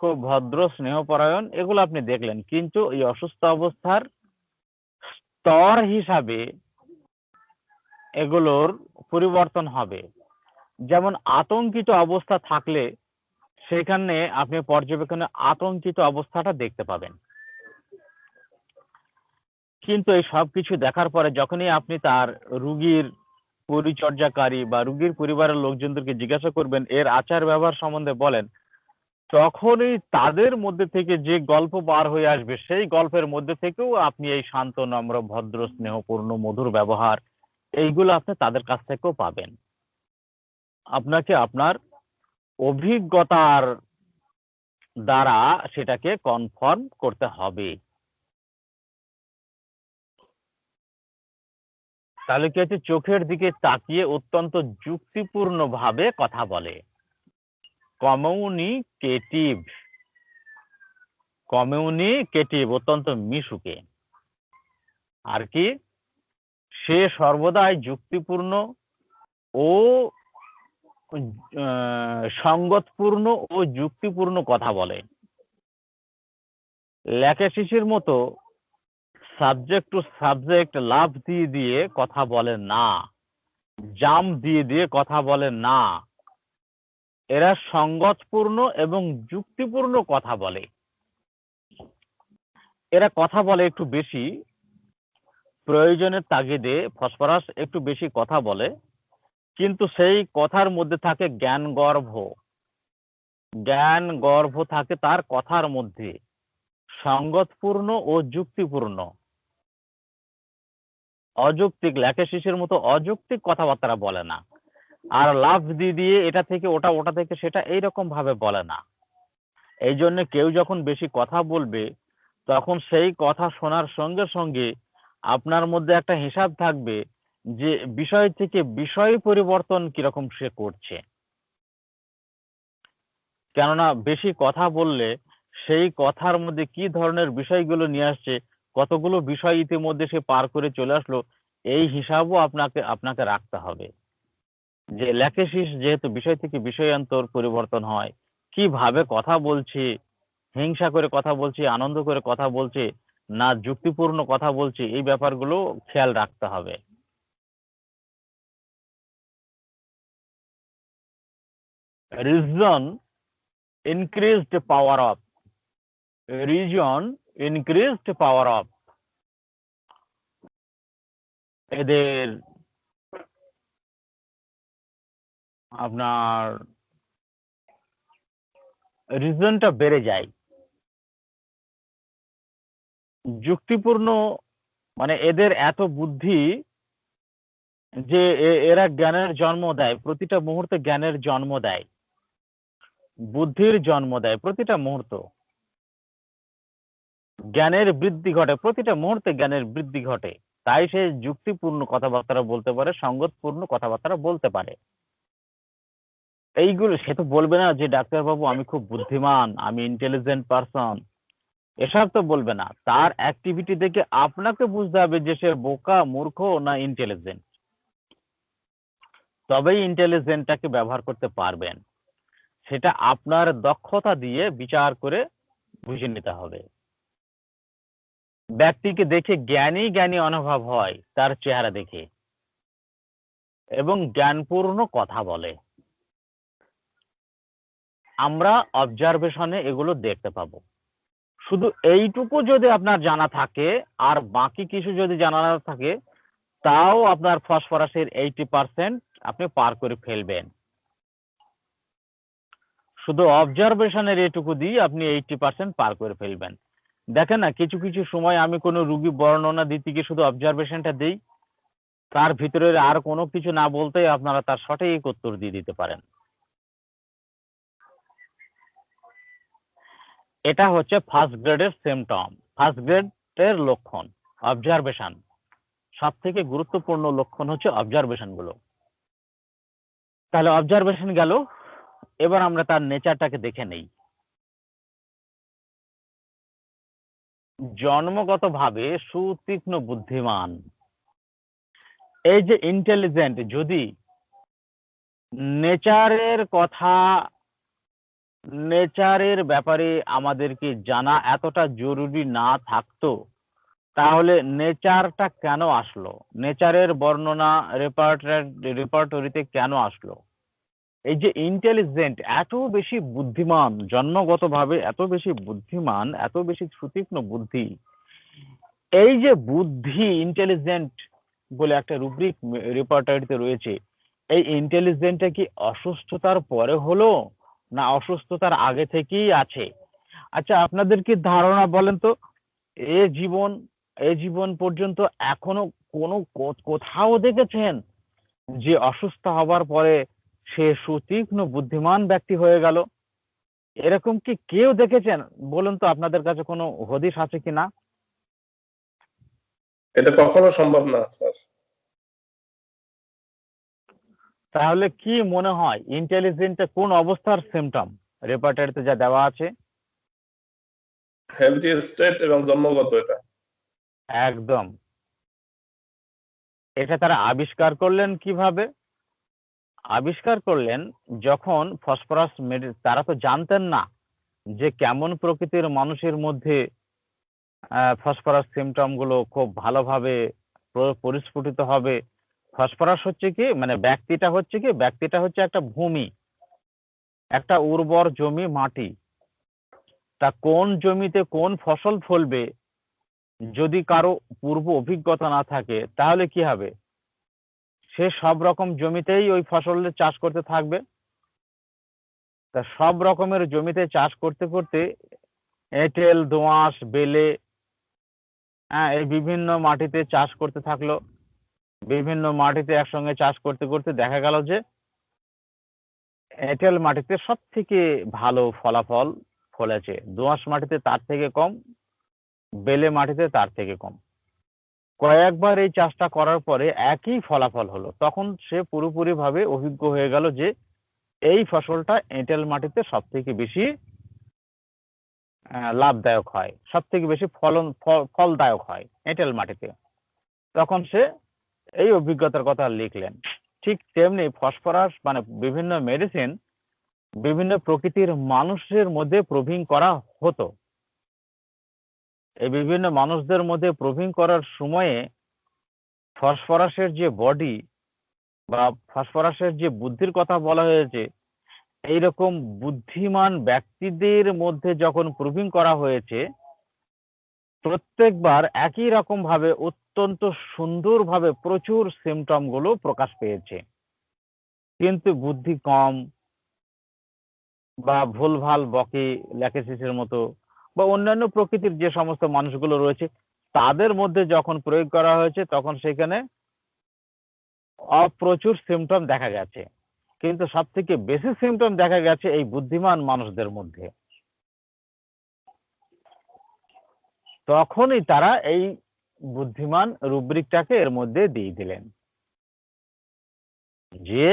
খুব ভদ্র, স্নেহপরায়ণ, এগুলো আপনি দেখলেন। কিন্তু এই অসুস্থ অবস্থার স্তর হিসাবে এগুলোর পরিবর্তন হবে। যেমন আতঙ্কিত অবস্থা থাকলে সেখানে আপনি পর্যবেক্ষণে আতঙ্কিত অবস্থাটা দেখতে পাবেন। কিন্তু এই সবকিছু দেখার পরে যখনই আপনি তার রুগীর পরিচর্যাকারী বা রুগীর পরিবারের লোকজনদেরকে জিজ্ঞাসা করবেন, এর আচার ব্যবহার সম্বন্ধে বলেন, তখনই তাদের মধ্যে থেকে যে গল্প বার হয়ে আসবে, সেই গল্পের মধ্যে থেকেও আপনি এই শান্ত, নম্র, ভদ্র, স্নেহপূর্ণ, মধুর ব্যবহার, এইগুলো আপনি তাদের কাছ থেকেও পাবেন। আপনাকে আপনার অভিজ্ঞতার দ্বারা সেটাকে কনফার্ম করতে হবে। তাহলে কি হচ্ছে? চোখের দিকে তাকিয়ে অত্যন্ত যুক্তিপূর্ণ ভাবে কথা বলে। কমিউনিকেটিভ, অত্যন্ত মিশুকে। আর কি? সে সর্বদাই যুক্তিপূর্ণ ও সঙ্গতপূর্ণ ও যুক্তিপূর্ণ কথা বলে। লেখা শিশির মতো সাবজেক্ট টু সাবজেক্ট লাভ দিয়ে কথা বলে না। জাম দিয়ে দিয়ে কথা বলে না, এরা সঙ্গতপূর্ণ এবং যুক্তিপূর্ণ কথা বলে। এরা কথা বলে একটু বেশি, প্রয়োজনের তাগিদে ফসফরাস একটু বেশি কথা বলে, কিন্তু সেই কথার মধ্যে থাকে জ্ঞান গর্ভ থাকে তার কথার মধ্যে, সঙ্গতপূর্ণ ও যুক্তিপূর্ণ। অযৌক্তিক লেখা শিশুর মতো অযৌক্তিক কথাবার্তা বলে না, আর লাভ দিয়ে দিয়ে এটা থেকে ওটা, ওটা থেকে সেটা এইরকম ভাবে বলে না। এই জন্য কেউ যখন বেশি কথা বলবে তখন সেই কথা শোনার সঙ্গে সঙ্গে আপনার মধ্যে একটা হিসাব থাকবে যে বিষয় থেকে বিষয় পরিবর্তন কিরকম সে করছে। কেননা বেশি কথা বললে সেই কথার মধ্যে কি ধরনের বিষয়গুলো নিয়ে আসছে, কতগুলো বিষয় ইতিমধ্যে সে পার করে চলে আসলো, এই হিসাবও আপনাকে রাখতে হবে। যে লেখেশিস যেহেতু বিষয় থেকে বিষয়ান্তর পরিবর্তন হয়, কিভাবে কথা বলছি, হিংসা করে কথা বলছি, আনন্দ করে কথা বলছি, না যুক্তিপূর্ণ কথা বলছি, এই ব্যাপারগুলো খেয়াল রাখতে হবে। রিজন ইনক্রিজড পাওয়ার অফ, এদের আপনার রিজনটা বেড়ে যায়। যুক্তিপূর্ণ মানে এদের এত বুদ্ধি যে এরা জ্ঞানের জন্ম দেয়, প্রতিটা মুহূর্তে জ্ঞানের জন্ম দেয়, বুদ্ধির জন্ম দেয়, প্রতিটা মুহূর্ত জ্ঞানের বৃদ্ধি ঘটে, প্রতিটা মুহূর্তে জ্ঞানের বৃদ্ধি ঘটে। তাই সে যুক্তিপূর্ণ কথাবার্তা বলতে পারে, সঙ্গতপূর্ণ কথাবার্তা বলতে পারে। এইগুলো সে তো বলবে না যে ডাক্তারবাবু আমি খুব বুদ্ধিমান, আমি ইন্টেলিজেন্ট পারসন, এসব তো বলবে না। তার অ্যাক্টিভিটি দেখে আপনাকে বুঝতে হবে যে সে বোকা, মূর্খ না ইন্টেলিজেন্ট। তবেই ইন্টেলিজেন্টটাকে ব্যবহার করতে পারবেন। সেটা আপনার দক্ষতা দিয়ে বিচার করে বুঝে নিতে হবে। ব্যক্তিকে দেখে জ্ঞানী জ্ঞানী অনুভব হয় তার চেহারা দেখে, এবং জ্ঞানপূর্ণ কথা বলে। আমরা অবজারভেশনে এগুলো দেখতে পাবো। শুধু এইটুকু যদি আপনার জানা থাকে আর বাকি কিছু যদি জানা না থাকে, তাও আপনার ফসফরাসের 80% আপনি পার করে ফেলবেন। শুধু অবজারভেশনের এটুকু দিয়ে আপনি 80% পার করে ফেলবেন। দেখেন না, কিছু কিছু সময় আমি কোনো রুগী বর্ণনা দিতে গিয়ে শুধু অবজারভেশনটা দিই, তার ভিতরে আর কোনো কিছু না বলতেই আপনারা তার সঠিক উত্তর দিয়ে দিতে পারেন। এটা হচ্ছে ফার্স্ট গ্রেডের সিমটম, ফার্স্ট গ্রেডের লক্ষণ, অবজারভেশন। সব থেকে গুরুত্বপূর্ণ লক্ষণ হচ্ছে অবজারভেশন গুলো। তাহলে অবজারভেশন গেল, এবার আমরা তার নেচারটাকে দেখে নেই। জন্মগতভাবে সুতীক্ষ্ণ বুদ্ধিমান, এই যে ইন্টেলিজেন্ট, যদি নেচারের ব্যাপারে আমাদেরকে জানা এতটা জরুরি না থাকতো, তাহলে নেচারটা কেন আসলো, নেচারের বর্ণনা রেপার্টরিতে কেন আসলো? এই যে ইন্টেলিজেন্ট, এত বেশি বুদ্ধিমান, জন্মগতভাবে এত বেশি বুদ্ধিমান, এত বেশি সুতীক্ষ্ণ বুদ্ধি, এই যে বুদ্ধি ইন্টেলিজেন্ট বলে একটা রুব্রিক রেপার্টরিতে রয়েছে, এই ইন্টেলিজেন্টটা কি অসুস্থতার পরে হলো না অসুস্থতার আগে থেকেই আছে? আচ্ছা আপনাদের কি ধারণা বলেন তো, এ জীবন পর্যন্ত এখনো কোনো কোথাও দেখেছেন যে অসুস্থ হবার পরে সে সুতীক্ষ্ণ বুদ্ধিমান ব্যক্তি হয়ে গেল? এরকম কি কেউ দেখেছেন? বলুন তো, আপনাদের কাছে কোনো হদিস আছে কিনা? এটা কখনো সম্ভব না স্যার। তাহলে কি মনে হয় ইন্টেলিজেন্টটা কোন অবস্থার সিমটম রেপার্টরিতে যা দেওয়া আছে? হেলথি স্টেট এবং জন্মগত এটা। একদম। এটা তারা আবিষ্কার করলেন কিভাবে? আবিষ্কার করলেন যখন ফসফরাস তারা তো জানতেন না যে কেমন প্রকৃতির মানুষের মধ্যে ফসফরাস সিমটম গুলো খুব ভালোভাবে পরিস্ফুটিত হবে, ফসফরাস হচ্ছে কি, মানে ব্যক্তিটা হচ্ছে একটা ভূমি, একটা উর্বর জমি, মাটি। তা কোন জমিতে কোন ফসল ফলবে যদি কারো পূর্ব অভিজ্ঞতা না থাকে তাহলে কি হবে? সে সব রকম জমিতেই ওই ফসলের চাষ করতে থাকবে। তা সব রকমের জমিতে চাষ করতে করতে এঁটেল, দোআঁশ, বেলে, এই বিভিন্ন মাটিতে চাষ করতে থাকলো। বিভিন্ন মাটিতে একসঙ্গে চাষ করতে করতে দেখা গেল যে এঁটেল মাটিতে সব থেকে ভালো ফলাফল ফলেছে, দোআঁশ মাটিতে তার থেকে কম, বেলে মাটিতে তার থেকে কম। কয়েকবার এই চাষটা করার পরে একই ফলাফল হলো, তখন সে পুরোপুরি ভাবে অভিজ্ঞ হয়ে গেল যে এই ফসলটা এঁটেল মাটিতে সব থেকে বেশি লাভদায়ক হয়, সব থেকে বেশি ফলদায়ক হয় এঁটেল মাটিতে। তখন সে এই অভিজ্ঞতার কথা লিখলেন। ঠিক তেমনি ফসফরাস মানে বিভিন্ন মেডিসিন বিভিন্ন প্রকৃতির মানুষের মধ্যে প্রোভিং করা হতো। এই বিভিন্ন মানুষদের মধ্যে প্রোভিং করার সময়ে ফসফরাসের যে বডি বা ফসফরাসের যে বুদ্ধির কথা বলা হয়েছে, এইরকম বুদ্ধিমান ব্যক্তিদের মধ্যে যখন প্রোভিং করা হয়েছে, প্রত্যেকবার একই রকম ভাবে অত্যন্ত সুন্দরভাবে প্রচুর সিমটম গুলো প্রকাশ পেয়েছে। কিন্তু বুদ্ধি কম বা ভুলভাল বকে ল্যাকেসিসের মতো বা অন্যান্য প্রকৃতির যে সমস্ত মানুষগুলো রয়েছে তাদের মধ্যে যখন প্রয়োগ করা হয়েছে তখন সেখানে প্রচুর সিমটম দেখা গেছে। কিন্তু সব থেকে বেশি সিমটম দেখা গেছে এই বুদ্ধিমান মানুষদের মধ্যে। তখনই তারা এই বুদ্ধিমান রুব্রিকটাকে এর মধ্যে দিয়ে দিলেন যে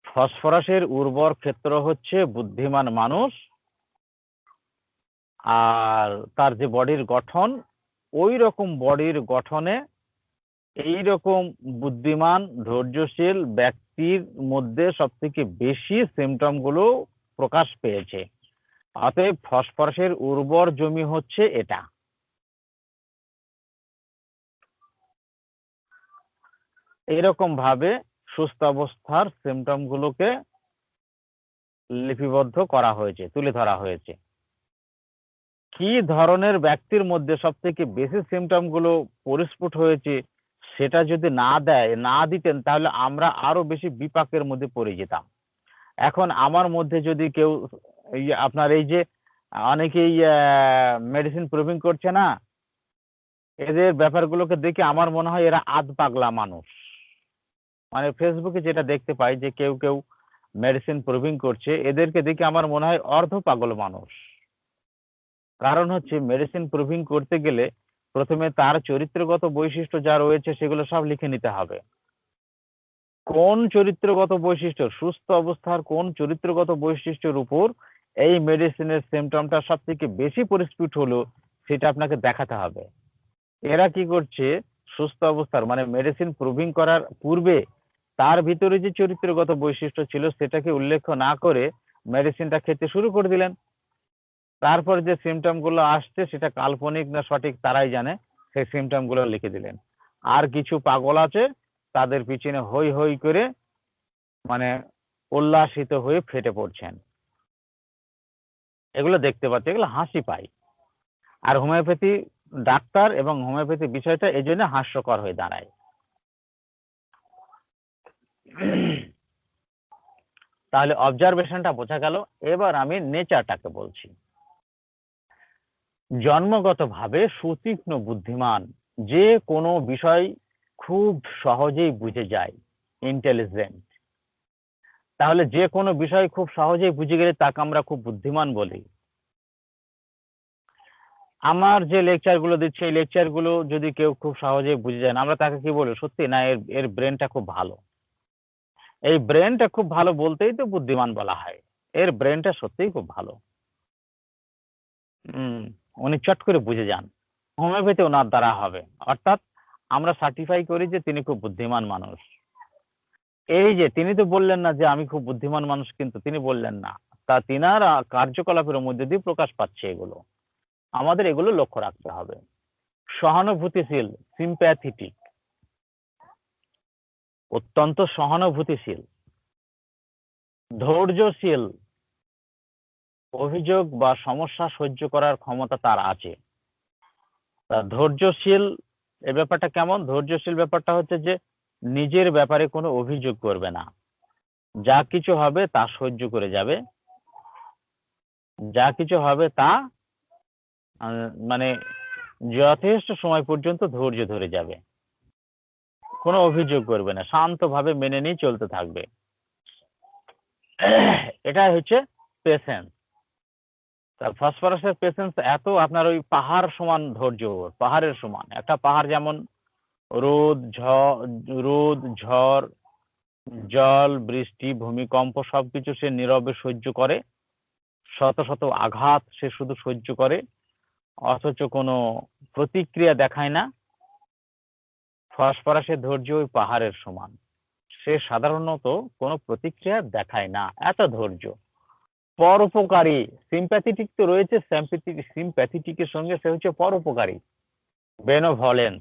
ফসফরাসের উর্বর ক্ষেত্র হচ্ছে বুদ্ধিমান মানুষ, আর তার যে বডির গঠন ওই রকম বডির গঠনে এইরকম বুদ্ধিমান ধৈর্যশীল ব্যক্তির মধ্যে সব থেকে বেশি সিমটম গুলো প্রকাশ পেয়েছে। অতএব ফসফরাসের উর্বর জমি হচ্ছে এটা। এরকম ভাবে সুস্থ অবস্থার সিমটম গুলোকে লিপিবদ্ধ করা হয়েছে, তুলে ধরা হয়েছে। কি ধরনের ব্যক্তির মধ্যে সব থেকে বেশি সিমটম গুলো পরিস্ফুট হয়েছে সেটা যদি না দিতেন তাহলে আমরা আরো বেশি বিপাকের মধ্যে পড়ে যেতাম। এখন আমার মধ্যে যদি কেউ আপনার এই যে অনেকেই মেডিসিন প্রুভিং করছে না, এদের ব্যাপারগুলোকে দেখে আমার মনে হয় এরা আধ পাগলা মানুষ। মানে ফেসবুকে যেটা দেখতে পাই যে কেউ কেউ মেডিসিন প্রুভিং করছে, এদেরকে দেখে আমার মনে হয় অর্ধ পাগল মানুষ। কারণ হচ্ছে মেডিসিন প্রুভিং করতে গেলে প্রথমে তার চরিত্রগত বৈশিষ্ট্য যা রয়েছে সেগুলো সব লিখে নিতে হবে। কোন চরিত্রগত বৈশিষ্ট্য, সুস্থ অবস্থার কোন চরিত্রগত বৈশিষ্ট্যের উপর এই মেডিসিনের সিমটমটা সব থেকে বেশি পরিস্ফুট হলো সেটা আপনাকে দেখাতে হবে। এরা কি করছে, সুস্থ অবস্থার মানে মেডিসিন প্রুভিং করার পূর্বে তার ভিতরে যে চরিত্রগত বৈশিষ্ট্য ছিল সেটাকে উল্লেখ না করে মেডিসিনটা খেতে শুরু করে দিলেন। তারপর যে সিমটম গুলো আসছে সেটা কাল্পনিক না সঠিক তারাই জানে, সেই সিমটম গুলো লিখে দিলেন। আর কিছু পাগল আছে তাদের পিছনে হই হই করে মানে উল্লাসিত হয়ে ফেটে পড়ছেন। এগুলো দেখতে পাচ্ছি, এগুলো হাসি পায়। আর হোমিওপ্যাথি ডাক্তার এবং হোমিওপ্যাথি বিষয়টা এই জন্য হাস্যকর হয়ে দাঁড়ায়। তাহলে অবজারভেশনটা বোঝা গেল। এবার আমি নেচারটাকে বলছি। জন্মগতভাবে সুতীক্ষ্ণ বুদ্ধিমান, যে কোনো বিষয় খুব সহজেই বুঝে যায়, ইন্টেলিজেন্ট। তাহলে যে কোনো বিষয় খুব সহজেই বুঝে গেলে তাকে আমরা খুব বুদ্ধিমান বলি। আমার যে লেকচার গুলো দিচ্ছে এই লেকচার গুলো যদি কেউ খুব সহজেই বুঝে যায় না, আমরা তাকে কি বলি, সত্যি না এর ব্রেনটা খুব ভালো। এই ব্রেনটা খুব ভালো বলতেই তো বুদ্ধিমান বলা হয়। এর ব্রেনটা সত্যিই খুব ভালো। উনি চট করে বুঝে যান। হোমিওপ্যাথি ওনার দ্বারা হবে, অর্থাৎ আমরা সার্টিফাই করি যে তিনি খুব বুদ্ধিমান মানুষ। এই যে তিনি তো বললেন না যে আমি খুব বুদ্ধিমান মানুষ, কিন্তু তিনি বললেন না, তা তিনার কার্যকলাপের মধ্যে দিয়ে প্রকাশ পাচ্ছে এগুলো। আমাদের এগুলো লক্ষ্য রাখতে হবে। সহানুভূতিশীল, সিম্প্যাথেটিক, অত্যন্ত সহানুভূতিশীল, ধৈর্যশীল, অভিযোগ বা সমস্যা সহ্য করার ক্ষমতা তার আছে। তা ধৈর্যশীল এই ব্যাপারটা কেমন? ধৈর্যশীল ব্যাপারটা হচ্ছে যে নিজের ব্যাপারে কোনো অভিযোগ করবে না, যা কিছু হবে তা সহ্য করে যাবে, যা কিছু হবে তা মানে যথেষ্ট সময় পর্যন্ত ধৈর্য ধরে যাবে, কোনো অভিযোগ করবে না, শান্তভাবে মেনে নিয়ে চলতে থাকবে। এটাই হচ্ছে পেশেন্স। তার ফসফরাসের পেশেন্স এত, আপনার ওই পাহাড় সমান ধৈর্য, পাহাড়ের সমান। একটা পাহাড় যেমন রোদ ঝড় জল বৃষ্টি ভূমিকম্প সবকিছু সে নীরবে সহ্য করে, শত শত আঘাত সে শুধু সহ্য করে, অথচ কোনো প্রতিক্রিয়া দেখায় না। ফসফরাসের ধৈর্য ওই পাহাড়ের সমান, সে সাধারণত কোনো প্রতিক্রিয়া দেখায় না, এত ধৈর্য। পরোপকারী, সিম্প্যাথেটিক তো রয়েছে, সিম্প্যাথেটিকের সঙ্গে সে হচ্ছে পরোপকারী। বেনোভলেন্স,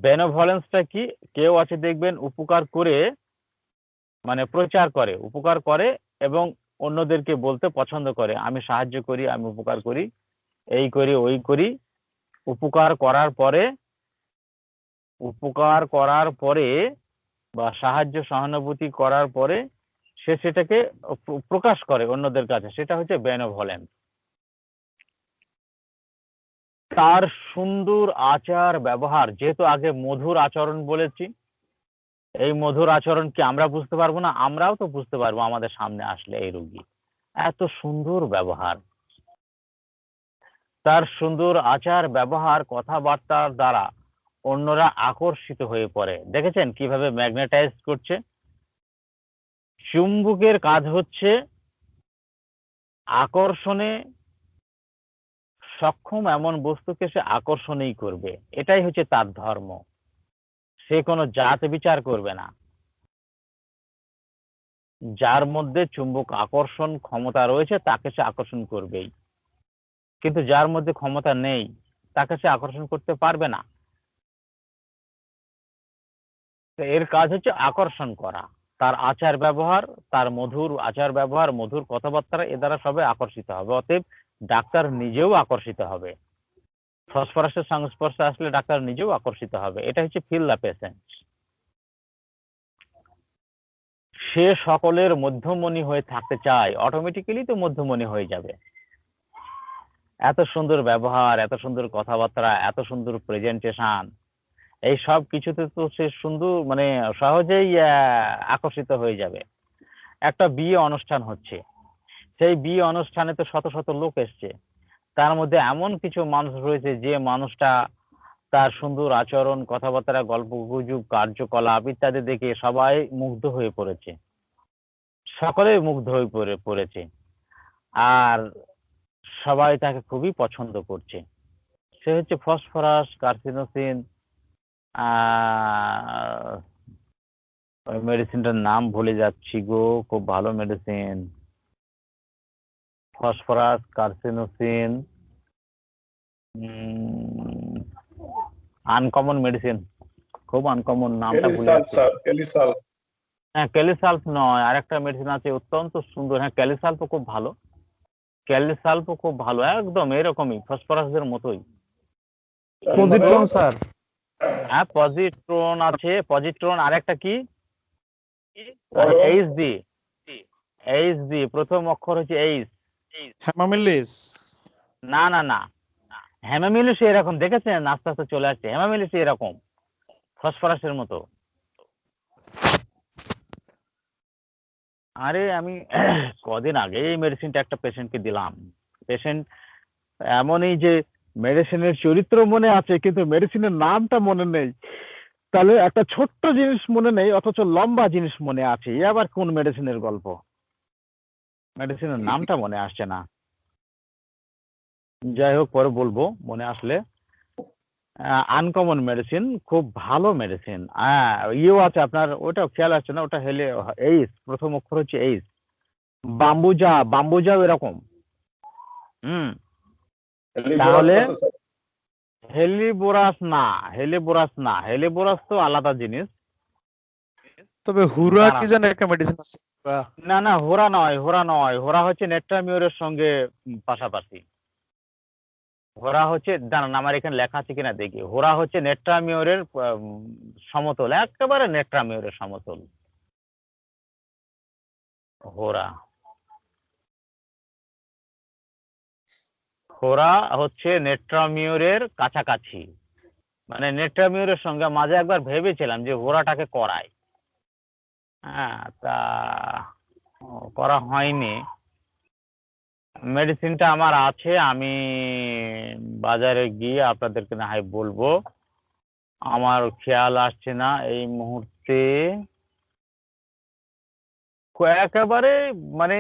বেনোভলেন্সটা কি? কেউ আছে দেখবেন উপকার করে, মানে প্রচার করে, উপকার করে এবং অন্যদেরকে বলতে পছন্দ করে, আমি সাহায্য করি, আমি উপকার করি, এই করি ওই করি। উপকার করার পরে বা সাহায্য সহানুভূতি করার পরে সে সেটাকে প্রকাশ করে অন্যদের কাছে, সেটা হচ্ছে বেনোভলেন্স। তার সুন্দর আচার ব্যবহার, যেহেতু আগে মধুর আচরণ বলেছি, এই মধুর আচরণ কি আমরা বুঝতে পারবো না? আমরাও তো বুঝতে পারবো আমাদের সামনে আসলে এই রোগী, এত সুন্দর ব্যবহার। তার সুন্দর আচার ব্যবহার কথাবার্তার দ্বারা অন্যরা আকর্ষিত হয়ে পড়ে। দেখেছেন কিভাবে ম্যাগনেটাইজ করছে? চুম্বকের কাজ হচ্ছে আকর্ষণে সক্ষম এমন বস্তুকে সে আকর্ষণই করবে, এটাই হচ্ছে তার ধর্ম। সে কোনো জাত বিচার করবে না, যার মধ্যে চুম্বক আকর্ষণ ক্ষমতা রয়েছে তাকে সে আকর্ষণ করবেই, কিন্তু যার মধ্যে ক্ষমতা নেই তাকে সে আকর্ষণ করতে পারবে না। এর কাজ হচ্ছে আকর্ষণ করা। তার আচার ব্যবহার, তার মধুর আচার ব্যবহার, মধুর কথাবার্তা, এ দ্বারা সবাই আকর্ষিত হবে। অতএব ডাক্তার নিজেও আকর্ষিত হবে, ফসফরাসের সংস্পর্শে আসলে ডাক্তার নিজেও আকর্ষিত হবে। এটা হচ্ছে ফিল দ্য পেশেন্ট। সে সকলের মধ্যমণি হয়ে থাকতে চায়, অটোমেটিক্যালি তো মধ্যমণি হয়ে যাবে। এত সুন্দর ব্যবহার, এত সুন্দর কথাবার্তা, এত সুন্দর প্রেজেন্টেশন, এই সব কিছুতে তো সে সুন্দর, মানে সহজেই আকর্ষিত হয়ে যাবে। একটা বিয়ে অনুষ্ঠান হচ্ছে, সেই বিয়ে অনুষ্ঠানে তো শত শত লোক এসছে, তার মধ্যে এমন কিছু মানুষ রয়েছে যে মানুষটা তার সুন্দর আচরণ, কথাবার্তা, গল্প গুজব, কার্যকলাপ ইত্যাদি দেখে সবাই মুগ্ধ হয়ে পড়েছে, সকলেই মুগ্ধ হয়ে পড়েছে, আর সবাই তাকে খুবই পছন্দ করছে। সে হচ্ছে ফসফরাস কার্সিনোসিন। ওই মেডিসিনটার নাম ভুলে যাচ্ছি গো, খুব ভালো medicine, phosphorus carcinosin, uncommon medicine, খুব আনকমন, নামটা ভুলে যাচ্ছি। হ্যাঁ, ক্যালিসাল্ফ নয়, আরেকটা মেডিসিন আছে অত্যন্ত সুন্দর। হ্যাঁ, ক্যালিসাল্ফও খুব ভালো, ক্যালিসাল্ফও খুব ভালো, একদম এরকমই ফসফরাসের মতোই। Positron sir. হ্যাঁ, পজিট্রন আছে, পজিট্রন। আরেকটা কি? এইচ ডি, প্রথম অক্ষর হচ্ছে এইচ। হেমামিলিস। না না না, হেমামিলিস এরকম, দেখেছেন আস্তে আস্তে চলে আসছে, হেমামিলিস এরকম ফসফরাসের মতো। আরে আমি কদিন আগে এই মেডিসিনটা একটা পেশেন্টকে দিলাম। পেশেন্ট এমনই যে মেডিসিনের চরিত্র মনে আছে কিন্তু মেডিসিনের নামটা মনে নেই, তাহলে একটা ছোট্ট জিনিস মনে নেই অথচ লম্বা জিনিস মনে আছে, এ আবার কোন মেডিসিনের গল্প? মেডিসিনের নামটা মনে আসছে না, যাই হোক পরে বলবো মনে আসলে। আনকমন মেডিসিন, খুব ভালো মেডিসিন। হ্যাঁ, ইয়েও আছে আপনার, ওটা খেয়াল আসছে না, ওটা হেলে এইচ, প্রথম অক্ষর হচ্ছে এইচ। বাম্বুজাও এরকম। তাহলে হেলিবোরাস না, হেলিবোরাস তো আলাদা জিনিস। তবে হুরা কি দাঁড়ান। যেন একটা মেডিসিন আছে। না না, হোরা নয়, হোরা হচ্ছে নেট্রামিউরের সঙ্গে পাশাপাশি। হোরা হচ্ছে, দাঁড়ান আমার এখানে লেখা আছে কিনা দেখি। হোরা হচ্ছে নেট্রামিউরের সমতল, একেবারে নেট্রামিউরের সমতল হোরা। হোরা হচ্ছে নেট্রামিউরের কাছাকাছি, মানে নেট্রামিউরের সঙ্গে মাঝে একবার ভেবেছিলাম যে হোরাটাকে করাই, হ্যাঁ, তা করা হয়নি। মেডিসিনটা আমার আছে, আমি বাজারে গিয়ে আপনাদেরকে না হয় বলবো, আমার খেয়াল আসছে না এই মুহূর্তে। একেবারে মানে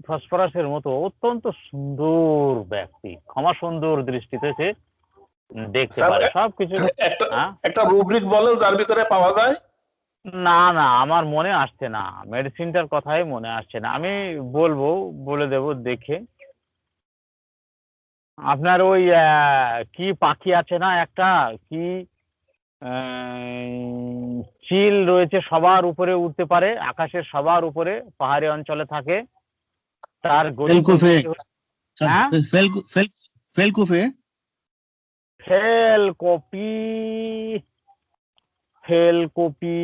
ফসফরাসের মতো অত্যন্ত সুন্দর ব্যক্তি, ক্ষমা সুন্দর দৃষ্টিতে সে দেখতে স্যার, পারে সবকিছু। একটা হ্যাঁ, একটা রুব্রিক বলেন যার ভিতরে পাওয়া যায়। না না, আমার মনে আসছে না, মেডিসিনটার কথাই মনে আসছে না। আমি বলবো, বলে দেব দেখে। আপনার ওই কি পাখি আছে না একটা, কি চিল রয়েছে, সবার উপরে উঠতে পারে, আকাশের সবার উপরে, পাহাড়ি অঞ্চলে থাকে, তার গতি ফেলকোপে প্রকৃতি স্যার, হ্যাঁ, ফেলকোপে ফেলকপি, ফেলকপি,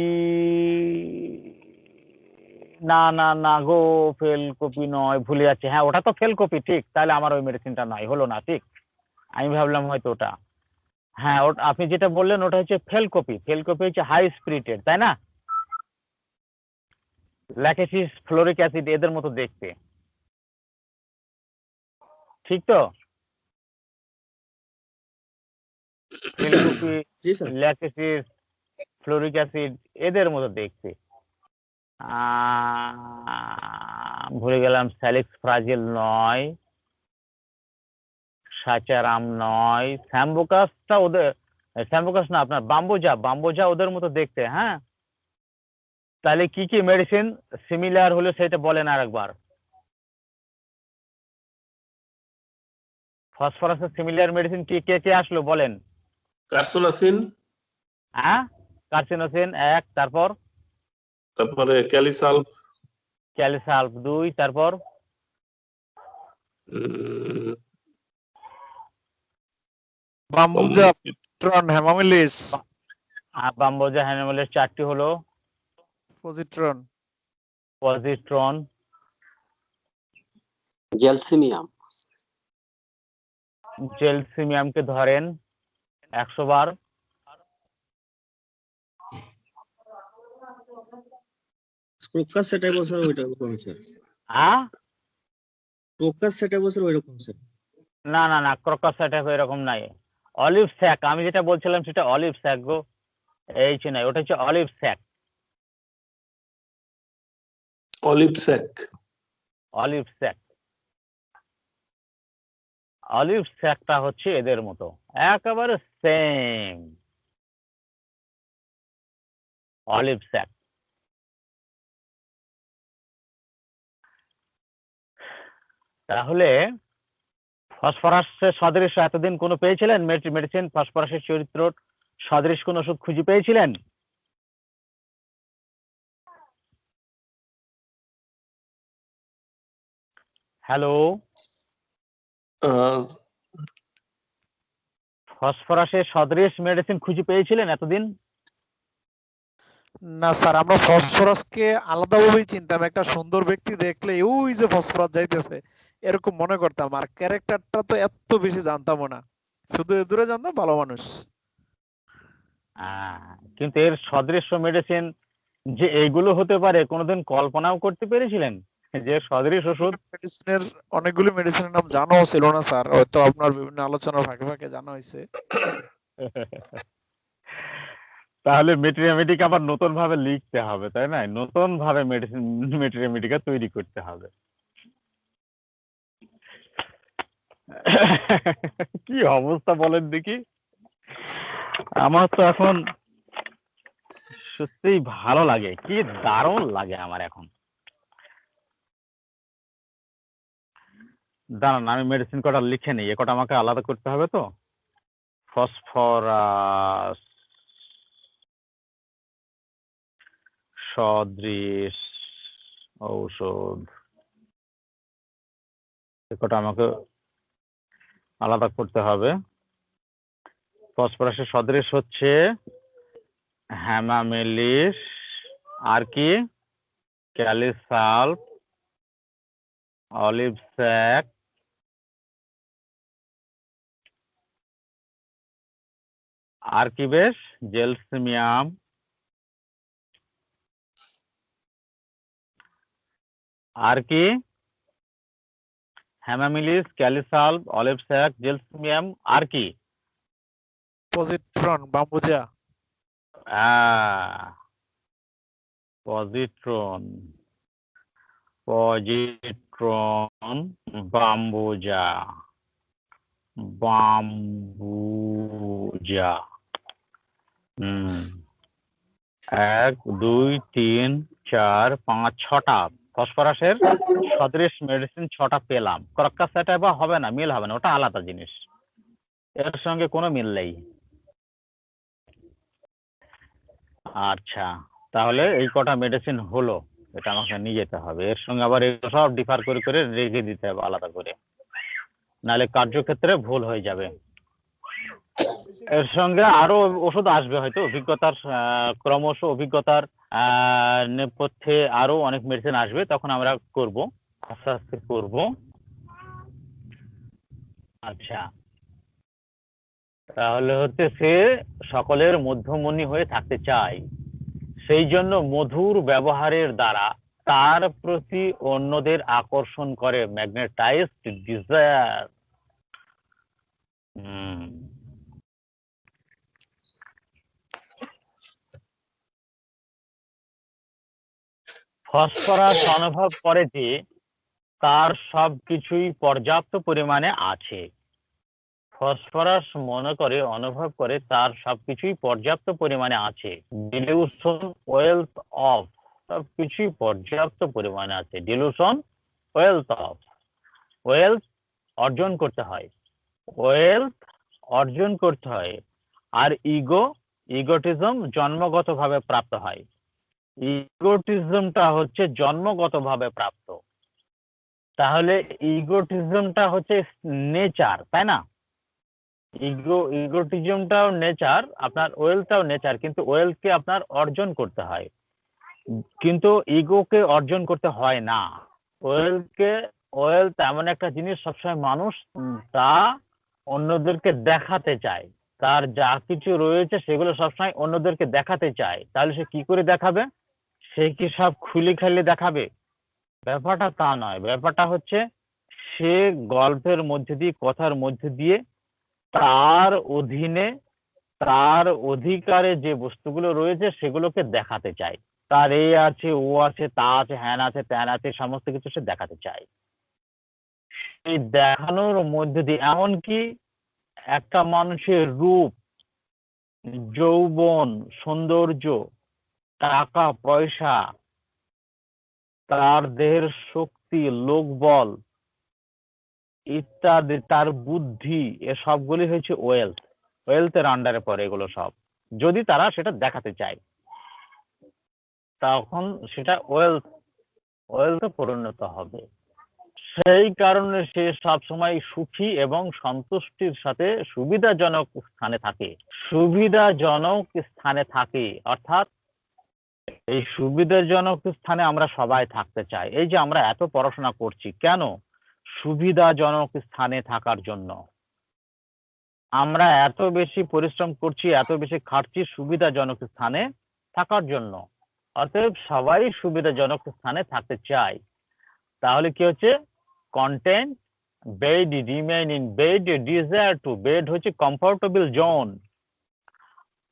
না না না গো, ফেলকপি নয়, ভুলে যাচ্ছে। হ্যাঁ, ওটা তো ফেলকপি, ঠিক। তাহলে আমার ওই মেডিসিনটা নয়, হলো না, ঠিক। আমি ভাবলাম হয়তো ওটা। হ্যাঁ, ওটা আপনি যেটা বললেন ওটা হচ্ছে ফেলকপি। ফেলকপি হচ্ছে হাই স্পিরিটেড, তাই না? ল্যাকেসিস, ফ্লোরিক অ্যাসিড এদের মতো দেখতে, ঠিক তো? ফেলকপি, জি স্যার। ল্যাকেসিস, ফ্লোরিক অ্যাসিড এদের মতো দেখতে। ভুলে গেলাম, স্যালিক্স ফ্রাজিল নয়, সাচারাম নয়, স্যাম্বোকাসটা ওদের, স্যাম্বোকাস না, আপনার বাম্বোজা, বাম্বোজা ওদের মতো দেখতে। হ্যাঁ, তাহলে কি কি মেডিসিন সিমিলার হলো সেটা বলেন আরেকবার। ফসফরাসের সিমিলার মেডিসিন কি, কে কে আসলো বলেন। কার্সোনাসিন, হ্যাঁ, কার্সিনোসিন 1, তারপর তারপরে ক্যালিসাল্ফ, ক্যালিসাল্ফ 2, তারপর বাম্বুজা, ট্রন, হেমামিলিস, বাম্বোজা, হ্যানিমেলের 4টি হলো, পজিট্রন, পজিট্রন, জেলসিমিয়াম, জেলসিমিয়ামকে ধরেন 100 বার। প্রকাশ সেটা বছর ওইটা রকম স্যার। হ্যাঁ, প্রকাশ সেটা বছর ওই রকম স্যার। না না না, ক্রোকাসাইট এরকম নাই। অলিভ স্যাক, আমি যেটা বলছিলাম সেটা অলিভ স্যাক গো, এই যে নাই, ওটা হচ্ছে অলিভ স্যাক। অলিভ স্যাক। অলিভ স্যাক, অলিভ স্যাকটা হচ্ছে এদের মতো, একেবারে সেম অলিভ স্যাক। তাহলে ফসফরাসের সদৃশ এতদিন কোনো পেয়েছিলেন মেডিসিন, ফসফরাসের চরিত্র সদৃশ কোন ওষুধ খুঁজে পেয়েছিলেন? হ্যালো, ফসফরাসের সদৃশ মেডিসিন খুঁজে পেয়েছিলেন এতদিন? না স্যার, আমরা ফসফরাসকে আলাদাভাবেই চিনতাম। একটা সুন্দর ব্যক্তি দেখলে ওই যে ফসফরাস যাইতেছে এরকম মনে করতাম, আর ক্যারেক্টারটা তো এত বেশি জানতামও না, শুধু দূরে জানতাম ভালো মানুষ। কিন্তু এর সদৃশ্য মেডিসিন যে এইগুলো হতে পারে কোনোদিন কল্পনাও করতে পেরেছিলেন, যে সদৃশ ওষুধ? মেডিসিনের অনেকগুলো মেডিসিনের নাম জানাও ছিল না স্যার, হয়তো আপনার বিভিন্ন আলোচনার ফাঁকে ফাঁকে জানা হয়েছে। তাহলে মেট্রিয়ামেটিক আবার নতুন ভাবে লিখতে হবে, তাই না? নতুন ভাবে মেডিসিন, মেট্রিয়ামেটিকা তৈরি করতে হবে। কি অবস্থা বলেন দেখি। আমার তো এখন সত্যিই ভালো লাগে, কি দারুণ লাগে আমার এখন। দাঁড়ান, আমি মেডিসিন কটা লিখে নিই, এ কটা আমাকে আলাদা করতে হবে তো। ফসফরাস, সদৃশ ঔষধ, এটা আমাকে আলাদা করতে হবে। ফসফরাসের সদৃশ হচ্ছে হ্যামামেলিস, আর কি ক্যালিসাল্ফ, অলিভ স্যাক, আর কি বেশ জেলসিমিয়াম, আর কি হ্যামামিলিস, ক্যালিসাল্ফ, অলিভ স্যাক, জেলসিমিয়াম, আর কি positron, bambusa. Positron, positron, bambusa, bambusa. 1 2 3 4 5 6টা ফসফরাসের সদৃশ মেডিসিন 6টা পেলাম। ক্রক্কাসেটা বা হবে না, মিল হবে না, ওটা আলাদা জিনিস, এর সঙ্গে কোনো মিল নেই। আচ্ছা, তাহলে এই কটা মেডিসিন হলো, এটা আমাকে নিয়ে যেতে হবে। এর সঙ্গে আবার এগুলো সব ডিফার করে করে রেখে দিতে হবে আলাদা করে, নাহলে কার্যক্ষেত্রে ভুল হয়ে যাবে। এর সঙ্গে আরো ওষুধ আসবে হয়তো, অভিজ্ঞতার ক্রমশ অভিজ্ঞতার নেপথ্যে আরো অনেক মেডিসিন আসবে, তখন আমরা করব, আস্তে আস্তে করব। আচ্ছা, তাহলে হচ্ছে সে সকলের মধ্যমণি হয়ে থাকতে চায়, সেই জন্য মধুর ব্যবহারের দ্বারা তার প্রতি অন্যদের আকর্ষণ করে, ম্যাগনেটাইজড ডিজায়ার। ফসফরাস অনুভব করে যে তার সবকিছুই পর্যাপ্ত পরিমাণে আছে। ফসফরাস অনুভব করে তার সবকিছুই পর্যাপ্ত পরিমাণে আছে। ডিলিউশন ওয়েলথ অফ, সবকিছুই পর্যাপ্ত পরিমাণে আছে। ডিলিউশন ওয়েলথ অফ, ওয়েলথ অর্জন করতে হয়, ওয়েলথ অর্জন করতে হয়। আর ইগোটিজম জন্মগতভাবে প্রাপ্ত হয়। ইগোটিজমটা হচ্ছে জন্মগতভাবে প্রাপ্ত। তাহলে ইগোটিজমটা হচ্ছে নেচার, তাই না? ইগোটিজমটাও নেচার, আপনার ওয়েলথটাও নেচার, কিন্তু ওয়েলথকে আপনার অর্জন করতে হয়, কিন্তু ইগোকে অর্জন করতে হয় না। ওয়েলথ এমন একটা জিনিস, সবসময় মানুষ তা অন্যদেরকে দেখাতে চায়, তার যা কিছু রয়েছে সেগুলো সবসময় অন্যদেরকে দেখাতে চায়। তাহলে সে কি করে দেখাবে? সে কি সব খুলে খালি দেখাবে? ব্যাপারটা তা নয়। ব্যাপারটা হচ্ছে সে গল্পের মধ্যে দিয়ে, কথার মধ্যে দিয়ে তার অধীনে, তার অধিকারে যে বস্তুগুলো রয়েছে সেগুলোকে দেখাতে চায়। তার এ আছে, ও আছে, তা আছে, হ্যান আছে, ত্যান আছে, সমস্ত কিছু সে দেখাতে চায়। এই দেখানোর মধ্যে দিয়ে এমনকি একটা মানুষের রূপ, যৌবন, সৌন্দর্য, টাকা পয়সা, তার দেহের শক্তি, লোকবল ইত্যাদি, তার বুদ্ধি, এ সবগুলি হচ্ছে ওয়েলথের আন্ডারে পড়ে এগুলো সব। যদি তারা সেটা দেখাতে চায় তখন সেটা ওয়েলথে পরিণত হবে। সেই কারণে সে সবসময় সুখী এবং সন্তুষ্টির সাথে সুবিধাজনক স্থানে থাকে। সুবিধাজনক স্থানে থাকে অর্থাৎ এই সুবিধাজনক স্থানে আমরা সবাই থাকতে চাই। এই যে আমরা এত পড়াশোনা করছি কেন? সুবিধাজনক স্থানে থাকার জন্য। আমরা এত বেশি পরিশ্রম করছি, এত বেশি খাটছি সুবিধাজনক স্থানে থাকার জন্য। অতএব সবাই সুবিধাজনক স্থানে থাকতে চায়। তাহলে কি হচ্ছে? Content, bed, remain in bed, desire to. Bed হচ্ছে কমফোর্টেবল জোন,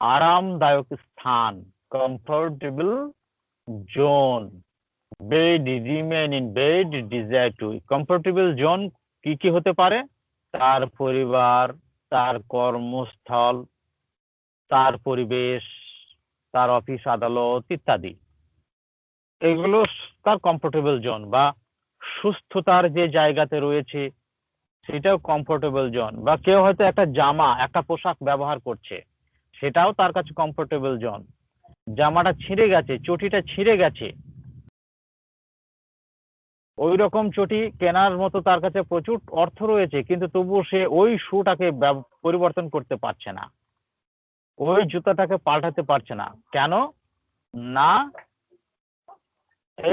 আরামদায়ক স্থান, comfortable zone. Bed, remain in bed, desire to. Comfortable zone কি কি হতে পারে? তার পরিবার, তার কর্মস্থল, তার পরিবেশ, তার অফিস আদালত ইত্যাদি, এগুলো তার কমফোর্টেবল জোন বা সুস্থতার যে জায়গাতে রয়েছে সেটাও কমফোর্টেবল জোন। বা কেউ হয়তো একটা জামা, একটা পোশাক ব্যবহার করছে, সেটাও তার কাছে কমফোর্টেবল জোন। জামাটা ছিঁড়ে গেছে, চটিটা ছিঁড়ে গেছে, ওই রকম চটি কেনার মতো তার কাছে প্রচুর অর্থ রয়েছে, কিন্তু তবুও সে ওই শুটাকে পরিবর্তন করতে পারছে না, ওই জুতাটাকে পাল্টাতে পারছে না। কেন না?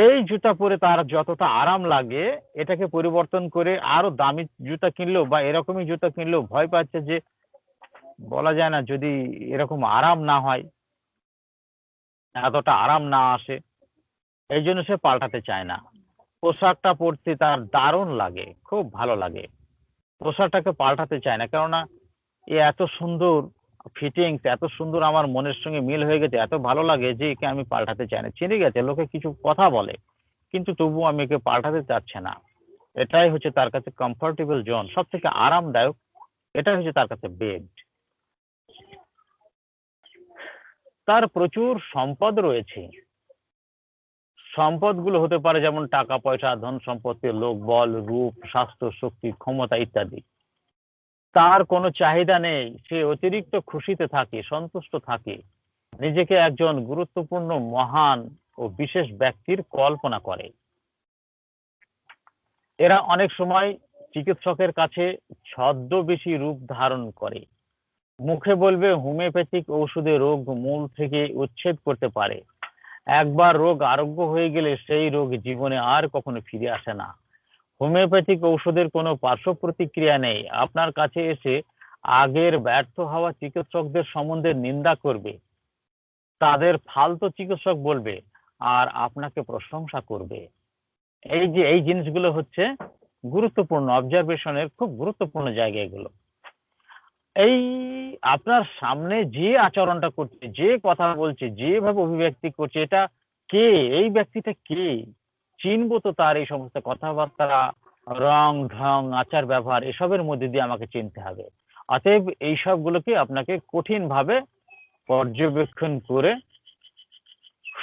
এই জুতা পরে তার যতটা আরাম লাগে, এটাকে পরিবর্তন করে আরো দামি জুতা কিনলেও বা এরকমই জুতা কিনলেও ভয় পাচ্ছে যে বলা যায় না যদি এরকম আরাম না হয়, এতটা আরাম না আসে, এই জন্য সে পাল্টাতে চায় না। পোশাকটা পরতে তার দারুণ লাগে, খুব ভালো লাগে, পোশাকটাকে পাল্টাতে চায় না, কেননা এ এত সুন্দর ফিটিংস, এত সুন্দর আমার মনের সঙ্গে মিল হয়ে গেছে, এত ভালো লাগে যে একে আমি পাল্টাতে চাই না। চিনে গেছে, লোকে কিছু কথা বলে, কিন্তু তবুও আমি একে পাল্টাতে চাচ্ছে না। এটাই হচ্ছে তার কাছে কমফোর্টেবল জোন, সব থেকে আরামদায়ক, এটাই হচ্ছে তার কাছে বেড। তার প্রচুর সম্পদ রয়েছে, সম্পদগুলো হতে পারে যেমন টাকা পয়সা, ধন সম্পত্তি, লোকবল, রূপ, স্বাস্থ্য, শক্তি, ক্ষমতা ইত্যাদি। তার কোনো চাহিদা নেই, সে অতিরিক্ত খুশিতে থাকে, সন্তুষ্ট থাকে, নিজেকে একজন গুরুত্বপূর্ণ, মহান ও বিশেষ ব্যক্তির কল্পনা করে। এরা অনেক সময় চিকিৎসকের কাছে ছদ্মবেশী রূপ ধারণ করে, মুখে বলবে হোমিওপ্যাথিক ঔষধে রোগ মূল থেকে উচ্ছেদ করতে পারে, একবার রোগ আরোগ্য হয়ে গেলে সেই রোগ জীবনে আর কখনো ফিরে আসে না। হোমিওপ্যাথিক ঔষধের কোনো পার্শ্ব প্রতিক্রিয়া নেই। আপনার কাছে এসে আগের ব্যর্থ হওয়া চিকিৎসকদের সম্বন্ধে নিন্দা করবে, তাদের ফালতু চিকিৎসক বলবে, আর আপনাকে প্রশংসা করবে। এই যে এই জিনিসগুলো হচ্ছে গুরুত্বপূর্ণ, অবজারভেশনের খুব গুরুত্বপূর্ণ জায়গা এগুলো। এই আপনার সামনে যে আচরণটা করছে, যে কথা বলছে, যেভাবে অভিব্যক্তি করছে, এটা কে? এই ব্যক্তিটা কে? চিনবো তো তার এই সমস্ত কথাবার্তা, রং ঢং, আচার ব্যবহার, এসবের মধ্যে দিয়ে আমাকে চিনতে হবে। অতএব এই সবগুলোকে আপনাকে কঠিন ভাবে পর্যবেক্ষণ করে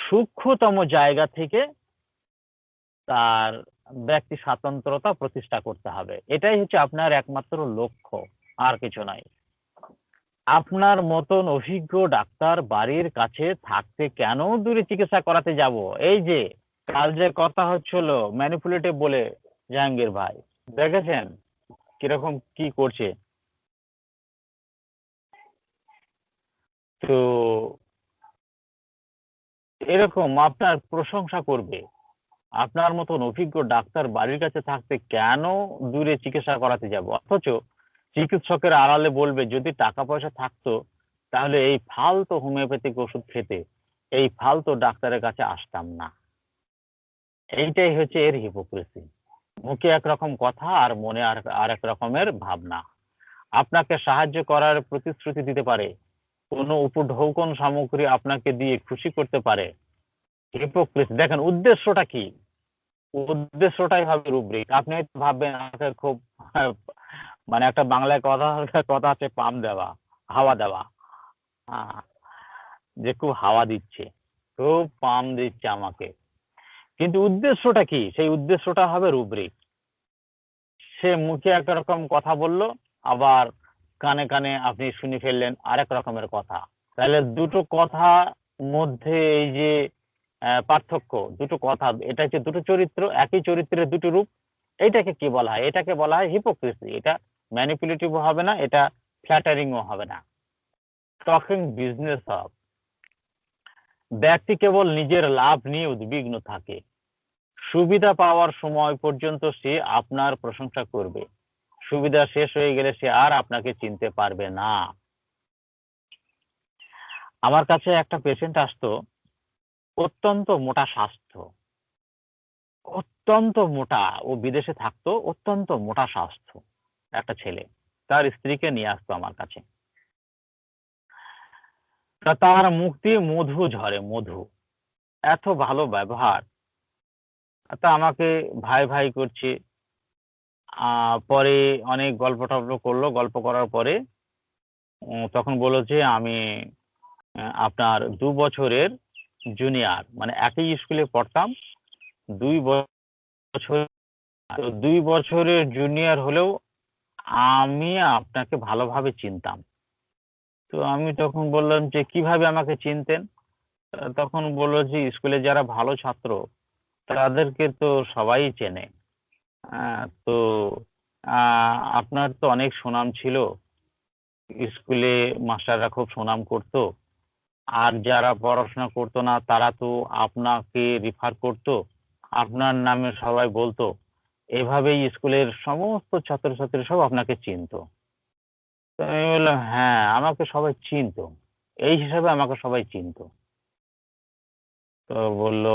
সূক্ষ্মতম জায়গা থেকে তার ব্যক্তি স্বাতন্ত্রতা প্রতিষ্ঠা করতে হবে। এটাই হচ্ছে আপনার একমাত্র লক্ষ্য, আর কিছু নয়। আপনার মতন অভিজ্ঞ ডাক্তার বাড়ির কাছে থাকতে কেন দূরে চিকিৎসা করাতে যাব? এই যে কাল যে কথা হচ্ছিল ম্যানিপুলেটিভ বলে, জাহাঙ্গীর ভাই দেখেছেন কিরকম কি করছে? তো এরকম আপনার প্রশংসা করবে। আপনার মতন অভিজ্ঞ ডাক্তার বাড়ির কাছে থাকতে কেন দূরে চিকিৎসা করাতে যাব? অথচ চিকিৎসকের আড়ালে বলবে যদি টাকা পয়সা থাকতো তাহলে এই ফালতু হোমিওপ্যাথিক ওষুধ খেতে, এই ফালতু ডাক্তারের কাছে আসতাম না। এইটাই হচ্ছে এর হিপোক্রেসি। মুখে একরকম কথা আর মনে আর এক রকমের ভাবনা। আপনাকে সাহায্য করার প্রতিশ্রুতি দিতে পারে, কোনো উপঢৌকন সামগ্রী আপনাকে দিয়ে খুশি করতে পারে। হিপোক্রেসি। দেখেন উদ্দেশ্যটা কি? উদ্দেশ্যটাই হবে রুব্রিক। আপনি হয়তো ভাববেন আমাকে খুব মানে একটা বাংলায় কথা কথা আছে পাম দেওয়া, হাওয়া দেওয়া। হ্যাঁ, যে খুব হাওয়া দিচ্ছে, খুব পাম দিচ্ছে আমাকে, কিন্তু উদ্দেশ্যটা কি? সেই উদ্দেশ্যটা হবে রুব্রিক। সে মুখে একরকম কথা বললো, আবার কানে কানে আপনি শুনে ফেললেন আরেক রকমের কথা। তাহলে দুটো কথা মধ্যে এই যে পার্থক্য, দুটো কথা, এটা হচ্ছে দুটো চরিত্র, একই চরিত্রের দুটো রূপ। এইটাকে কি বলা হয়? এটাকে বলা হয় হিপোক্রেসি। এটা ম্যানিপুলেটিভও হবে না, এটা ফ্ল্যাটারিংও হবে না, টকিং বিজনেস অফ। ব্যক্তি কেবল নিজের লাভ নিয়ে উদ্বিগ্ন থাকে। সুবিধা পাওয়ার সময় পর্যন্ত সে আপনার প্রশংসা করবে, সুবিধা শেষ হয়ে গেলে সে আর আপনাকে চিনতে পারবে না। আমার কাছে একটা পেশেন্ট আসতো, অত্যন্ত মোটা স্বাস্থ্য, অত্যন্ত মোটা, ও বিদেশে থাকতো, অত্যন্ত মোটা স্বাস্থ্য একটা ছেলে, তার স্ত্রীকে নিয়ে আসতো আমার কাছে। তা তার মুখ দিয়ে মধু ঝরে, মধু, এত ভালো ব্যবহার। তা আমাকে ভাই ভাই করছে। পরে অনেক গল্প টল্প করলো, গল্প করার পরে তখন বললো যে আমি আপনার 2 বছরের জুনিয়র, মানে একই স্কুলে পড়তাম, 2 বছর, 2 বছরের জুনিয়র হলেও আমি আপনাকে ভালোভাবে চিনতাম। তো আমি তখন বললাম যে কিভাবে আমাকে চিনতেন? তখন বললো যে স্কুলে যারা ভালো ছাত্র তাদেরকে তো সবাই চেনে। তো আপনার তো অনেক সুনাম ছিল, স্কুলে মাস্টাররা খুব সুনাম করতো, আর যারা পড়াশোনা করতো না তারা তো আপনাকে রেফার করতো, আপনার নামে সবাই বলতো। এভাবেই স্কুলের সমস্ত ছাত্রছাত্রী সব আপনাকে চিনতো। তো আমি বললাম, হ্যাঁ, আমাকে সবাই চিনতো, এই হিসাবে আমাকে সবাই চিনতো। তো বলল,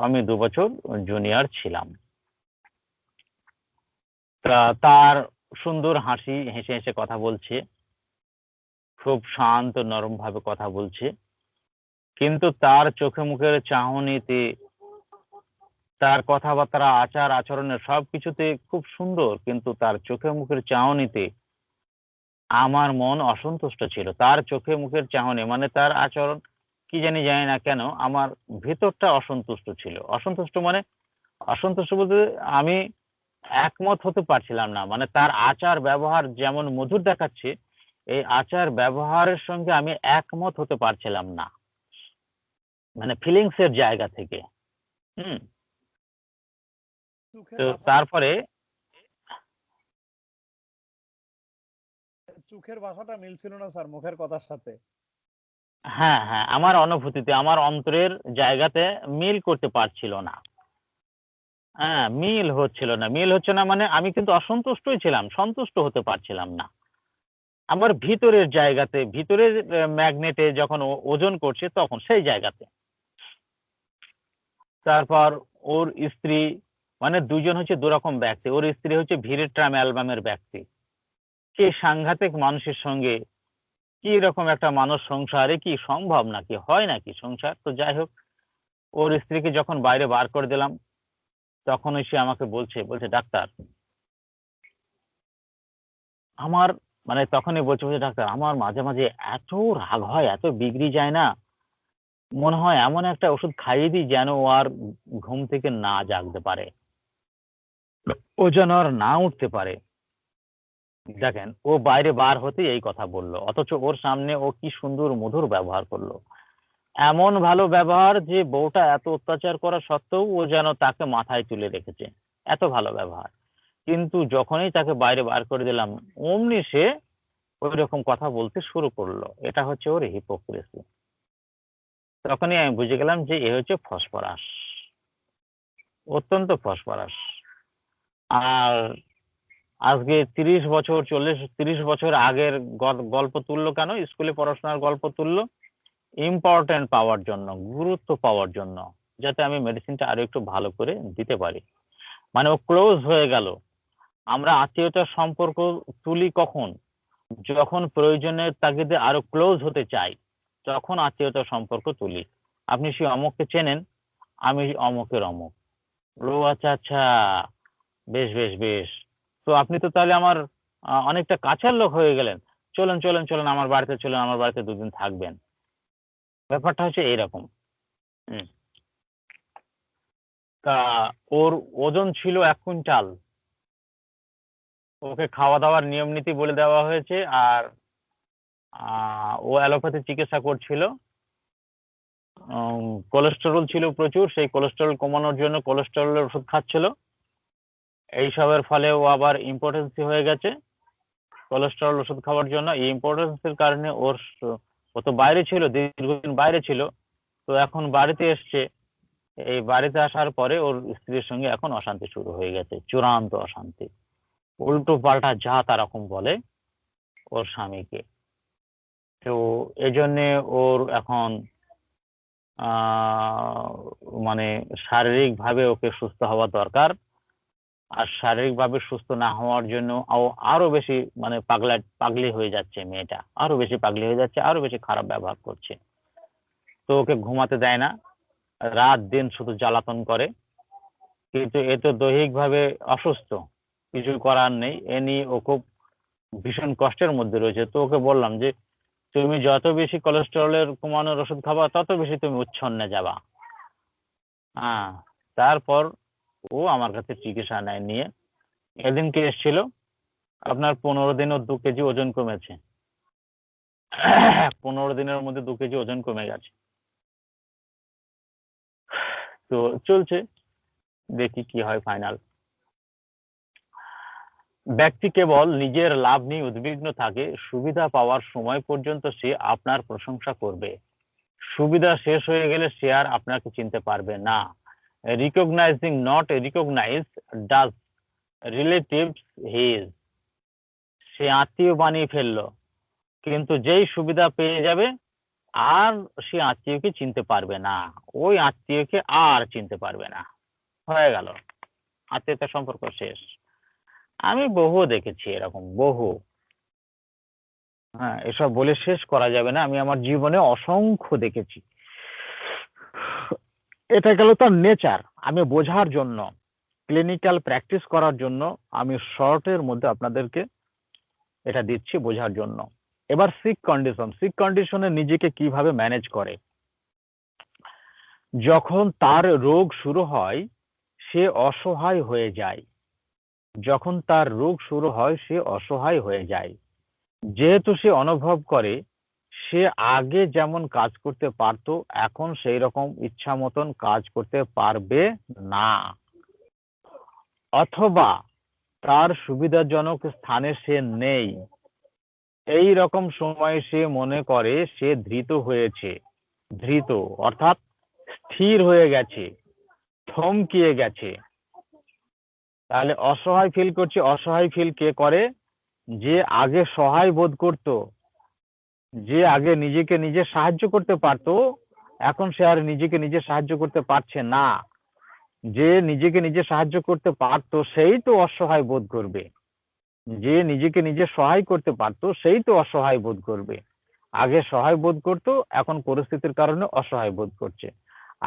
আমি 2 বছর জুনিয়র ছিলাম। তার সুন্দর হাসি, হেসে হেসে কথা বলছে, খুব শান্ত নরম ভাবে কথা বলছে, কিন্তু তার চোখে মুখের চাহনিতে, তার কথাবার্তা, আচার আচরণের সবকিছুতে খুব সুন্দর, কিন্তু তার চোখে মুখের চাহনিতে আমার মন অসন্তুষ্ট ছিল। তার চোখে মুখের চাহনি মানে তার আচরণ, কি জানি জানি না কেন আমার ভেতরটা অসন্তুষ্ট ছিল। অসন্তুষ্ট মানে, অসন্তুষ্ট বলতে আমি একমত হতে পারছিলাম না। মানে তার আচার ব্যবহার যেমন মধুর দেখাচ্ছে, এই আচার ব্যবহারের সঙ্গে আমি একমত হতে পারছিলাম না, মানে ফিলিংস এর জায়গা থেকে। হুম। চোখের তো ভাষাটা তারপরে চোখের ভাষাটা মিলছিল না স্যার মুখের কথার সাথে। হ্যাঁ, হ্যাঁ, আমার অনুভূতিতে, আমার অন্তরের জায়গাতে মিল করতে পারছিল না। হ্যাঁ, মিল হচ্ছিল না। মিল হচ্ছে না মানে আমি কিন্তু অসন্তুষ্টই ছিলাম, সন্তুষ্ট হতে পারছিলাম না। আমার ভিতরের জায়গাতে, ভিতরের ম্যাগনেটে যখন ওজন করছে তখন সেই জায়গাতে। তারপর ওর স্ত্রী, মানে ২ জন হচ্ছে ২ রকম ব্যক্তি। ওর স্ত্রী হচ্ছে ভিরেট্রাম অ্যালবামের ব্যক্তি। সে সাংঘাতিক মানুষের সঙ্গে কি রকম একটা মানুষ সংসারে কি সম্ভব নাকি, হয় নাকি সংসার? তো যাই হোক, ওর স্ত্রীকে যখন বাইরে বার করে দিলাম, তখন সে আমাকে বলছে, ডাক্তার আমার, মানে তখনই বলছে, ডাক্তার আমার মাঝে মাঝে এত রাগ হয়, এত বিগড়ে যায় না, মনে হয় এমন একটা ওষুধ খাইয়ে দিই যেন ও আর ঘুম থেকে না জাগতে পারে, ও যেন আর না উঠতে পারে। দেখেন, ও বাইরে বার হতেই এই কথা বললো, অথচ ওর সামনে ও কি সুন্দর মধুর ব্যবহার করলো। এমন ভালো ব্যবহার যে বউটা এত অত্যাচার করা সত্ত্বেও ও যেন তাকে মাথায় তুলে রেখেছে, এত ভালো ব্যবহার। কিন্তু যখনই তাকে বাইরে বার করে দিলাম, অমনি সে ওই রকম কথা বলতে শুরু করলো। এটা হচ্ছে ওর হিপোক্রেসি। তখনই আমি বুঝে গেলাম যে এ হচ্ছে ফসফরাস, অত্যন্ত ফসফরাস। আর আজকে 30 বছর, 30 বছর আগের গল্প তুললো কেন? স্কুলে পড়াশোনার গল্প তুললো ইম্পর্টেন্ট পাওয়ার জন্য, গুরুত্ব পাওয়ার জন্য, যাতে আমি মেডিসিনটা আরো একটু ভালো করে দিতে পারি। মানে ও ক্লোজ হয়ে গেল। আমরা আত্মীয়তার সম্পর্ক তুলি কখন? যখন প্রয়োজনের তাগিদে আরো ক্লোজ হতে চাই, তখন আত্মীয়তার সম্পর্ক তুলি। আপনি সেই অমুককে চেনেন, আমি অমুকের অমুক। ও আচ্ছা আচ্ছা, বেশ বেশ বেশ। তো আপনি তো তাহলে আমার অনেকটা কাছের লোক হয়ে গেলেন। চলেন চলেন চলেন আমার বাড়িতে চলেন, আমার বাড়িতে 2 দিন থাকবেন। ব্যাপারটা হচ্ছে এইরকম। হুম। তা ওর ওজন ছিল 1 কুইন্টাল। ওকে খাওয়া দাওয়ার নিয়ম নীতি বলে দেওয়া হয়েছে। আর ও অ্যালোপ্যাথি চিকিৎসা করছিল। কোলেস্টেরল ছিল প্রচুর, সেই কোলেস্টেরল কমানোর জন্য কোলেস্টেরলের ওষুধ খাচ্ছিল। এইসবের ফলে ও আবার ইম্পোর্টেন্সি হয়ে গেছে। কোলেস্টেরল ওষুধ খাওয়ার জন্য এই ইম্পোর্টেন্সের কারণে ও তো বাইরে ছিল, দীর্ঘদিন বাইরে ছিল। তো এখন বাড়িতে এসছে। এই বাড়িতে আসার পরে ওর স্ত্রীর সঙ্গে এখন অশান্তি শুরু হয়ে গেছে, চূড়ান্ত অশান্তি। উল্টো পাল্টা যা তা রকম বলে ওর স্বামীকে। তো এজন্যে ওর এখন আহ মানে শারীরিকভাবে ওকে সুস্থ হওয়া দরকার। আর শারীরিকভাবে সুস্থ না হওয়ার জন্য ও আরো বেশি, মানে পাগলি হয়ে যাচ্ছে মেয়েটা, আরো বেশি পাগলি হয়ে যাচ্ছে, আরো বেশি খারাপ ব্যবহার করছে। তো ওকে ঘুমাতে দেয় না, রাত দিন শুধু জ্বালাতন করে। কিন্তু এ তো দৈহিকভাবে অসুস্থ, কিছু করার নেই। এ নিয়ে ও খুব ভীষণ কষ্টের মধ্যে রয়েছে। তো ওকে বললাম যে তুমি যত বেশি কোলেস্টেরলের কমানোর ওষুধ খাবা তত বেশি তুমি উচ্ছন্নে যাবা। হ্যাঁ। তারপর ও আমার কাছে চিকিৎসা নেয় নিয়ে এদিনকে এসেছিল। আপনার 15 দিন ও 2 কেজি ওজন কমেছে। 15 দিনের মধ্যে 2 কেজি ওজন কমে গেছে। তো চলছে, দেখি কি হয় ফাইনাল। ব্যক্তি কেবল নিজের লাভ নিয়ে উদ্বিগ্ন থাকে, সুবিধা পাওয়ার সময় পর্যন্ত সে আপনার প্রশংসা করবে, সুবিধা শেষ হয়ে গেলে সে আর আপনাকে চিনতে পারবে না। Recognising not recognise does relatives his, সে আত্মীয় বানিয়ে ফেললো, কিন্তু যেই সুবিধা পেয়ে যাবে আর সে আত্মীয়কে চিনতে পারবে না, ওই আত্মীয়কে আর চিনতে পারবে না, হয়ে গেল, আত্মীয়তার সম্পর্ক শেষ। আমি বহু দেখেছি এরকম, বহু। হ্যাঁ, এসব বলে শেষ করা যাবে না, আমি আমার জীবনে অসংখ্য দেখেছি। এটা গেল তার নেচার। আমি বোঝার জন্য, ক্লিনিক্যাল প্র্যাকটিস করার জন্য আমি শর্টের মধ্যে আপনাদেরকে এটা দিচ্ছি বোঝার জন্য। এবার সিক কন্ডিশন, সিক কন্ডিশনে নিজেকে কিভাবে ম্যানেজ করে। যখন তার রোগ শুরু হয় সে অসহায় হয়ে যায়, যখন তার রোগ শুরু হয় সে অসহায় হয়ে যায়, যেহেতু সে অনুভব করে সে আগে যেমন কাজ করতে পারতো এখন সেই রকম ইচ্ছা মতন কাজ করতে পারবে না, অথবা তার সুবিধাজনক স্থানে সে নেই, এই রকম সময় সে মনে করে সে ধৃত হয়েছে, ধৃত অর্থাৎ স্থির হয়ে গেছে, থমকিয়ে গেছে। তাহলে অসহায় ফিল করছে, অসহায় ফিল কে করে? যে আগে সহায় বোধ করত, যে আগে নিজেকে নিজে সাহায্য করতে পারতো এখন সে আর নিজেকে নিজে সাহায্য করতে পারছে না। যে নিজেকে নিজে সাহায্য করতে পারতো সেই তো অসহায় বোধ করবে, যে নিজেকে নিজে সহায় করতে পারতো সেই তো অসহায় বোধ করবে। আগে সহায় বোধ করতো এখন পরিস্থিতির কারণে অসহায় বোধ করছে,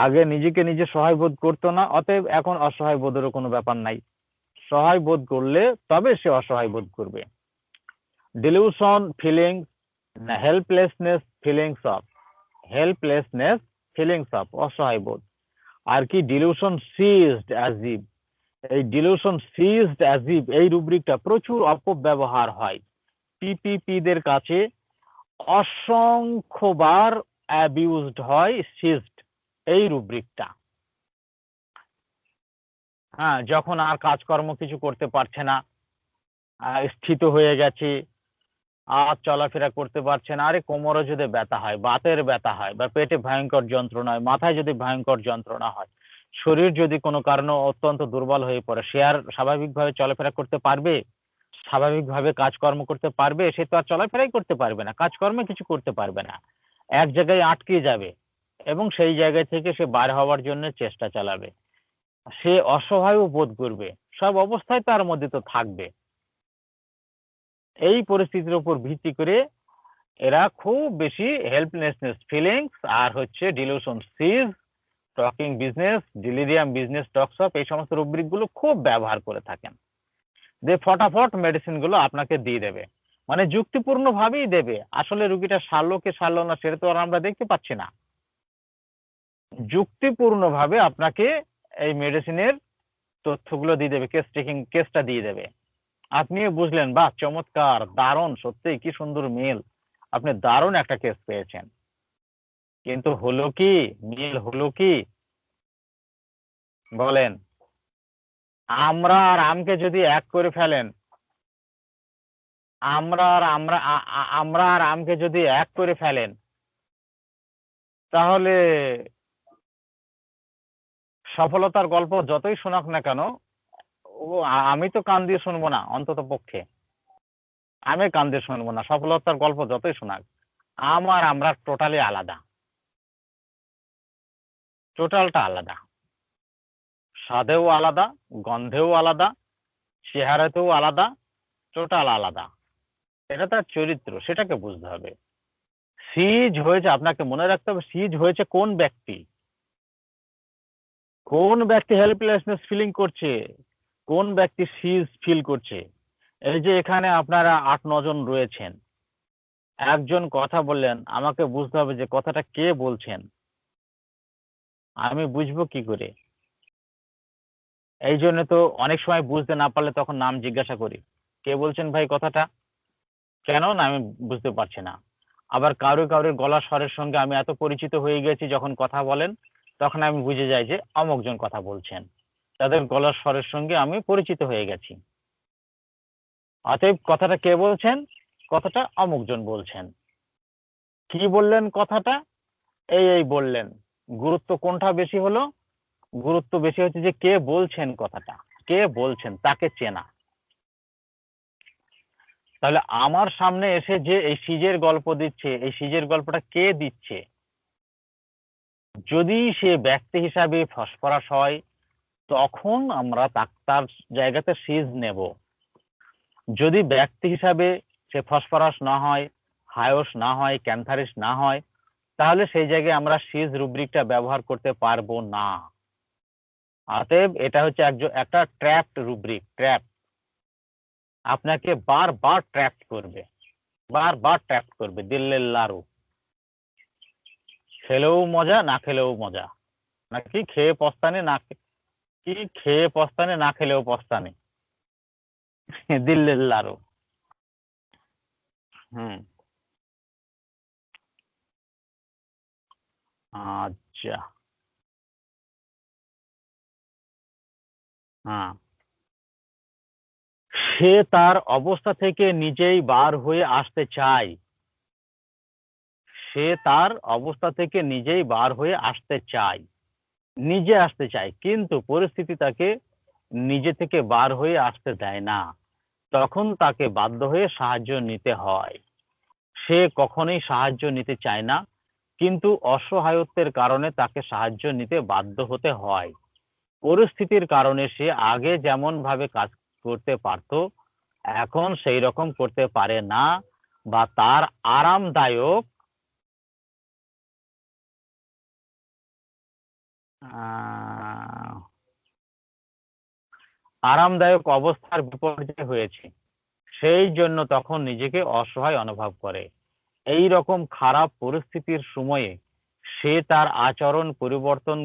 আগে নিজেকে নিজে সহায় বোধ করতো না, অতএব এখন অসহায় বোধেরও কোনো ব্যাপার নাই। সহায় বোধ করলে তবে সে অসহায় বোধ করবে। Dilution feelings, helplessness feelings of, helplessness feelings of, অসহায় বোধ। আর কি ডিলিউশন সিজড অ্যাজিভ, এই ডিলিউশন সিজড অ্যাজিভ এই রুব্রিকটা প্রচুর অপব্যবহার হয়। পিপিপি দের কাছে অসংখ্যবার অ্যাবিউজড হয় সিজড এই রুব্রিকটা। হ্যাঁ, যখন আর কাজকর্ম কিছু করতে পারছে না, স্থিত হয়ে গেছে, আর চলাফেরা করতে পারছে না, আরে কোমরে যদি ব্যথা হয়, বাতের ব্যথা হয়, বা পেটে ভয়ঙ্কর যন্ত্রণা হয়, মাথায় যদি ভয়ঙ্কর যন্ত্রণা হয়, শরীর যদি কোনো কারণে অত্যন্ত দুর্বল হয়ে পড়ে, সে আর স্বাভাবিকভাবে চলাফেরা করতে পারবে? স্বাভাবিকভাবে কাজকর্ম করতে পারবে? সে তো আর চলাফেরাই করতে পারবে না, কাজকর্মে কিছু করতে পারবে না, এক জায়গায় আটকে যাবে এবং সেই জায়গা থেকে সে বার হওয়ার জন্য চেষ্টা চালাবে। সে অসহায় বোধ করবে, সব অবস্থায় তার মধ্যে তো থাকবে। এই পরিস্থিতির উপর ভিত্তি করে এরা খুব বেশি হেল্পলেসনেস ফিলিংস আর হচ্ছে delusion sees, talking business, delirium business talks of, এই সমস্ত রুব্রিক গুলো খুব ব্যবহার করে থাকেন। যে ফটাফট মেডিসিন গুলো আপনাকে দিয়ে দেবে, মানে যুক্তিপূর্ণ ভাবেই দেবে। আসলে রুগীটা সারলো কে সারলো না সেটা তো আর আমরা দেখতে পাচ্ছি না। যুক্তিপূর্ণ ভাবে আপনাকে এই মেডিসিনের তথ্যগুলো দিয়ে দেবে, কেসটা দিয়ে দেবে। আপনিও বুঝলেন, বাহ চমৎকার, দারুণ, সত্যি কি সুন্দর মিল, আপনি দারুণ একটা কেস পেয়েছেন। কিন্তু হলো কি, মিল হলো কি বলেন? আমরা আর আমকে যদি এক করে ফেলেন, আমরা আর আমকে যদি এক করে ফেলেন, তাহলে সফলতার গল্প যতই শোনাক না কেন, আমি তো কান দিয়ে শুনবো না, অন্তত পক্ষে আমি কান দিয়ে শুনবো না। সফলতার গল্প যতই শোনাক, আমরা টোটালি আলাদা, টোটালটা আলাদা, স্বাদেও আলাদা, গন্ধেও আলাদা, চেহারাতেও আলাদা, টোটাল আলাদা। এটা তার চরিত্র, সেটাকে বুঝতে হবে। সিজ হয়েছে, আপনাকে মনে রাখতে হবে, সিজ হয়েছে কোন ব্যক্তি, কোন ব্যক্তি হেল্পলেসনেস ফিলিং করছে, কোন ব্যক্তি সিজ ফিল করছে। এই যে এখানে আপনারা 8-9 জন রয়েছেন, একজন কথা বললেন, আমাকে বুঝতে হবে যে কথাটা কে বলছেন, আমি বুঝবো কি করে? এই জন্য তো অনেক সময় বুঝতে না পারলে তখন নাম জিজ্ঞাসা করি, কে বলছেন ভাই কথাটা, কেন না আমি বুঝতে পারছি না। আবার কারোর গলা স্বরের সঙ্গে আমি এত পরিচিত হয়ে গেছি, যখন কথা বলেন তখন আমি বুঝে যাই যে অমুকজন কথা বলছেন, তাদের গলার স্বরের সঙ্গে আমি পরিচিত হয়ে গেছি। অতএব কথাটা কে বলছেন? কথাটা অমুকজন বলছেন। কি বললেন কথাটা? এই বললেন। গুরুত্ব কোনটা বেশি হলো? গুরুত্ব বেশি হচ্ছে যে কে বলছেন কথাটা, কে বলছেন তাকে চেনা। তাহলে আমার সামনে এসে যে এই সিজের গল্প দিচ্ছে, এই সিজের গল্পটা কে দিচ্ছে? যদি সে ব্যক্তি হিসাবে ফসফরাস হয়, তখন আমরা তার জায়গাতে সিজ নেব। যদি ব্যক্তি হিসাবে সে ফসফরাস না হয়, হায়স না হয়, ক্যান্থারিস না হয়, তাহলে সেই জায়গায় আমরা সিজ রুব্রিকটা ব্যবহার করতে পারবো না। অতএব এটা হচ্ছে একটা ট্র্যাপড রুব্রিক, ট্র্যাপ। আপনাকে বারবার ট্র্যাপ করবে, বারবার ট্র্যাপ করবে। দিল্লের লাড়ু, খেলেও মজা, না খেলেও মজা, নাকি খেয়ে পস্তানে, না কি খেয়ে পস্তানে, না খেলেও পস্তানে। দিল্লের লাড়ু। হুম, আচ্ছা, হ্যাঁ। সে তার অবস্থা থেকে নিজেই বার হয়ে আসতে চায়। সে তার অবস্থা থেকে নিজেই বার হয়ে আসতে চায়, নিজে আসতে চায়, কিন্তু পরিস্থিতি তাকে নিজে থেকে বার হয়ে আসতে দেয় না। তখন তাকে বাধ্য হয়ে সাহায্য নিতে হয়। সে কখনোই সাহায্য নিতে চায় না, কিন্তু অসহায়ত্বের কারণে তাকে সাহায্য নিতে বাধ্য হতে হয়। পরিস্থিতির কারণে সে আগে যেমন ভাবে কাজ করতে পারত, এখন সেই রকম করতে পারে না, বা তার আরামদায়ক আরামদায়ক অবস্থার বিপর্যয় হয়েছে। সেই জন্য তখন নিজেকে অসহায় অনুভব করে। এই রকম খারাপ পরিস্থিতির সময়ে সে তার আচরণ পরিবর্তন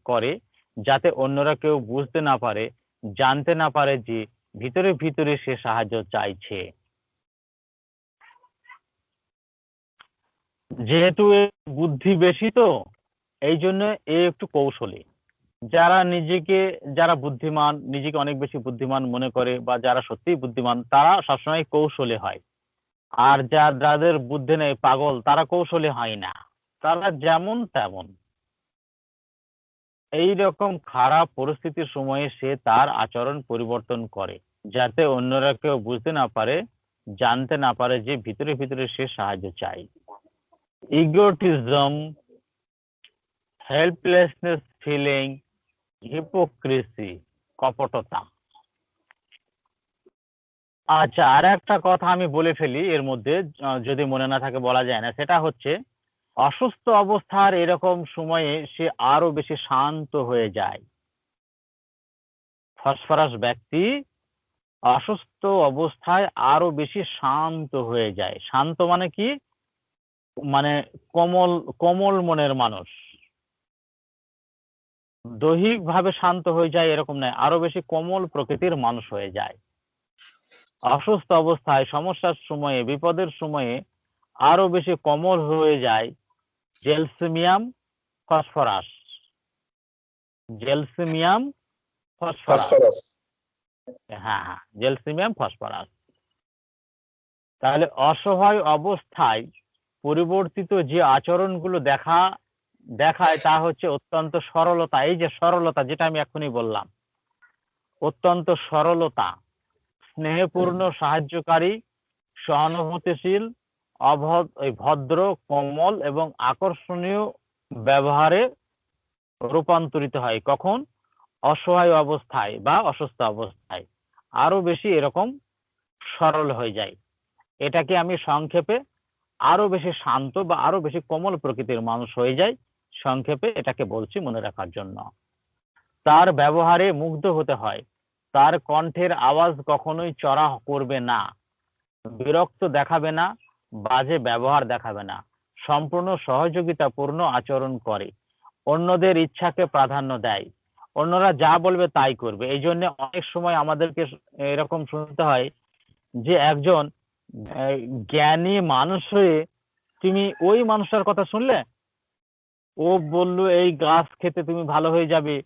করে, যাতে অন্যরা কেউ বুঝতে না পারে, জানতে না পারে যে ভিতরে ভিতরে সে সাহায্য চাইছে। যেহেতু এ বুদ্ধি বেশি, তো এই জন্য এ একটু কৌশলী। যারা বুদ্ধিমান, নিজেকে অনেক বেশি বুদ্ধিমান মনে করে, বা যারা সত্যিই বুদ্ধিমান, তারা সবসময় কৌশলী হয়। আর যাদের বুদ্ধি নেই, পাগল, তারা কৌশলী হয় না, তারা যেমন তেমন। এই রকম খারাপ পরিস্থিতির সময়ে সে তার আচরণ পরিবর্তন করে, যাতে অন্যরা কেউ বুঝতে না পারে, জানতে না পারে যে ভিতরে ভিতরে সে সাহায্য চাই। ইগোটিজম, হেল্পলেসনেস ফিলিং, হিপোক্রেসি, কপটতা। আচ্ছা, আর একটা কথা আমি বলে ফেলি এর মধ্যে, যদি মনে না থাকে বলা যায় না, সেটা হচ্ছে অসুস্থ অবস্থার এরকম সময়ে সে আরো বেশি শান্ত হয়ে যায়। ফসফরাস ব্যক্তি অসুস্থ অবস্থায় আরো বেশি শান্ত হয়ে যায়। শান্ত মানে কি? মানে কোমল, কোমল মনের মানুষ। দৈহিক ভাবে শান্ত হয়ে যায় এরকম নয়, আরো বেশি কোমল প্রকৃতির মানুষ হয়ে যায়। অসুস্থ অবস্থায়, সমস্যার সময়ে, বিপদের সময়ে আরো বেশি কোমল হয়ে যায়। Gelsemium phosphorus, gelsemium phosphorus. হ্যাঁ, জেলসিমিয়াম ফসফরাস। তাহলে অসহায় অবস্থায় পরিবর্তিত যে আচরণগুলো দেখায়, তা হচ্ছে অত্যন্ত সরলতা। এই যে সরলতা, যেটা আমি এখনই বললাম, অত্যন্ত সরলতা, স্নেহপূর্ণ, সাহায্যকারী, সহানুভূতিশীল, ভদ্র, কোমল এবং আকর্ষণীয় ব্যবহারে রূপান্তরিত হয়। কখন? অসহায় অবস্থায় বা অসুস্থ অবস্থায় আরো বেশি এরকম সরল হয়ে যায়। এটাকে আমি সংক্ষেপে আরো বেশি শান্ত বা আরো বেশি কোমল প্রকৃতির মানুষ হয়ে যায়, সংক্ষেপে এটাকে বলছি মনে রাখার জন্য। তার ব্যবহারে মুগ্ধ হতে হয়। তার কণ্ঠের আওয়াজ কখনোই চড়া করবে না, বিরক্ত দেখাবে না, বাজে ব্যবহার দেখাবে না, সম্পূর্ণ সহযোগিতাপূর্ণ আচরণ করে, অন্যদের ইচ্ছাকে প্রাধান্য দেয়, অন্যরা যা বলবে তাই করবে। এই জন্য অনেক সময় আমাদেরকে এরকম শুনতে হয় যে একজন জ্ঞানী মানুষ হয়ে তুমি ওই মানুষটার কথা শুনলে, ও বলল এই গাছ খেতে তুমি ভালো হয়ে যাবে,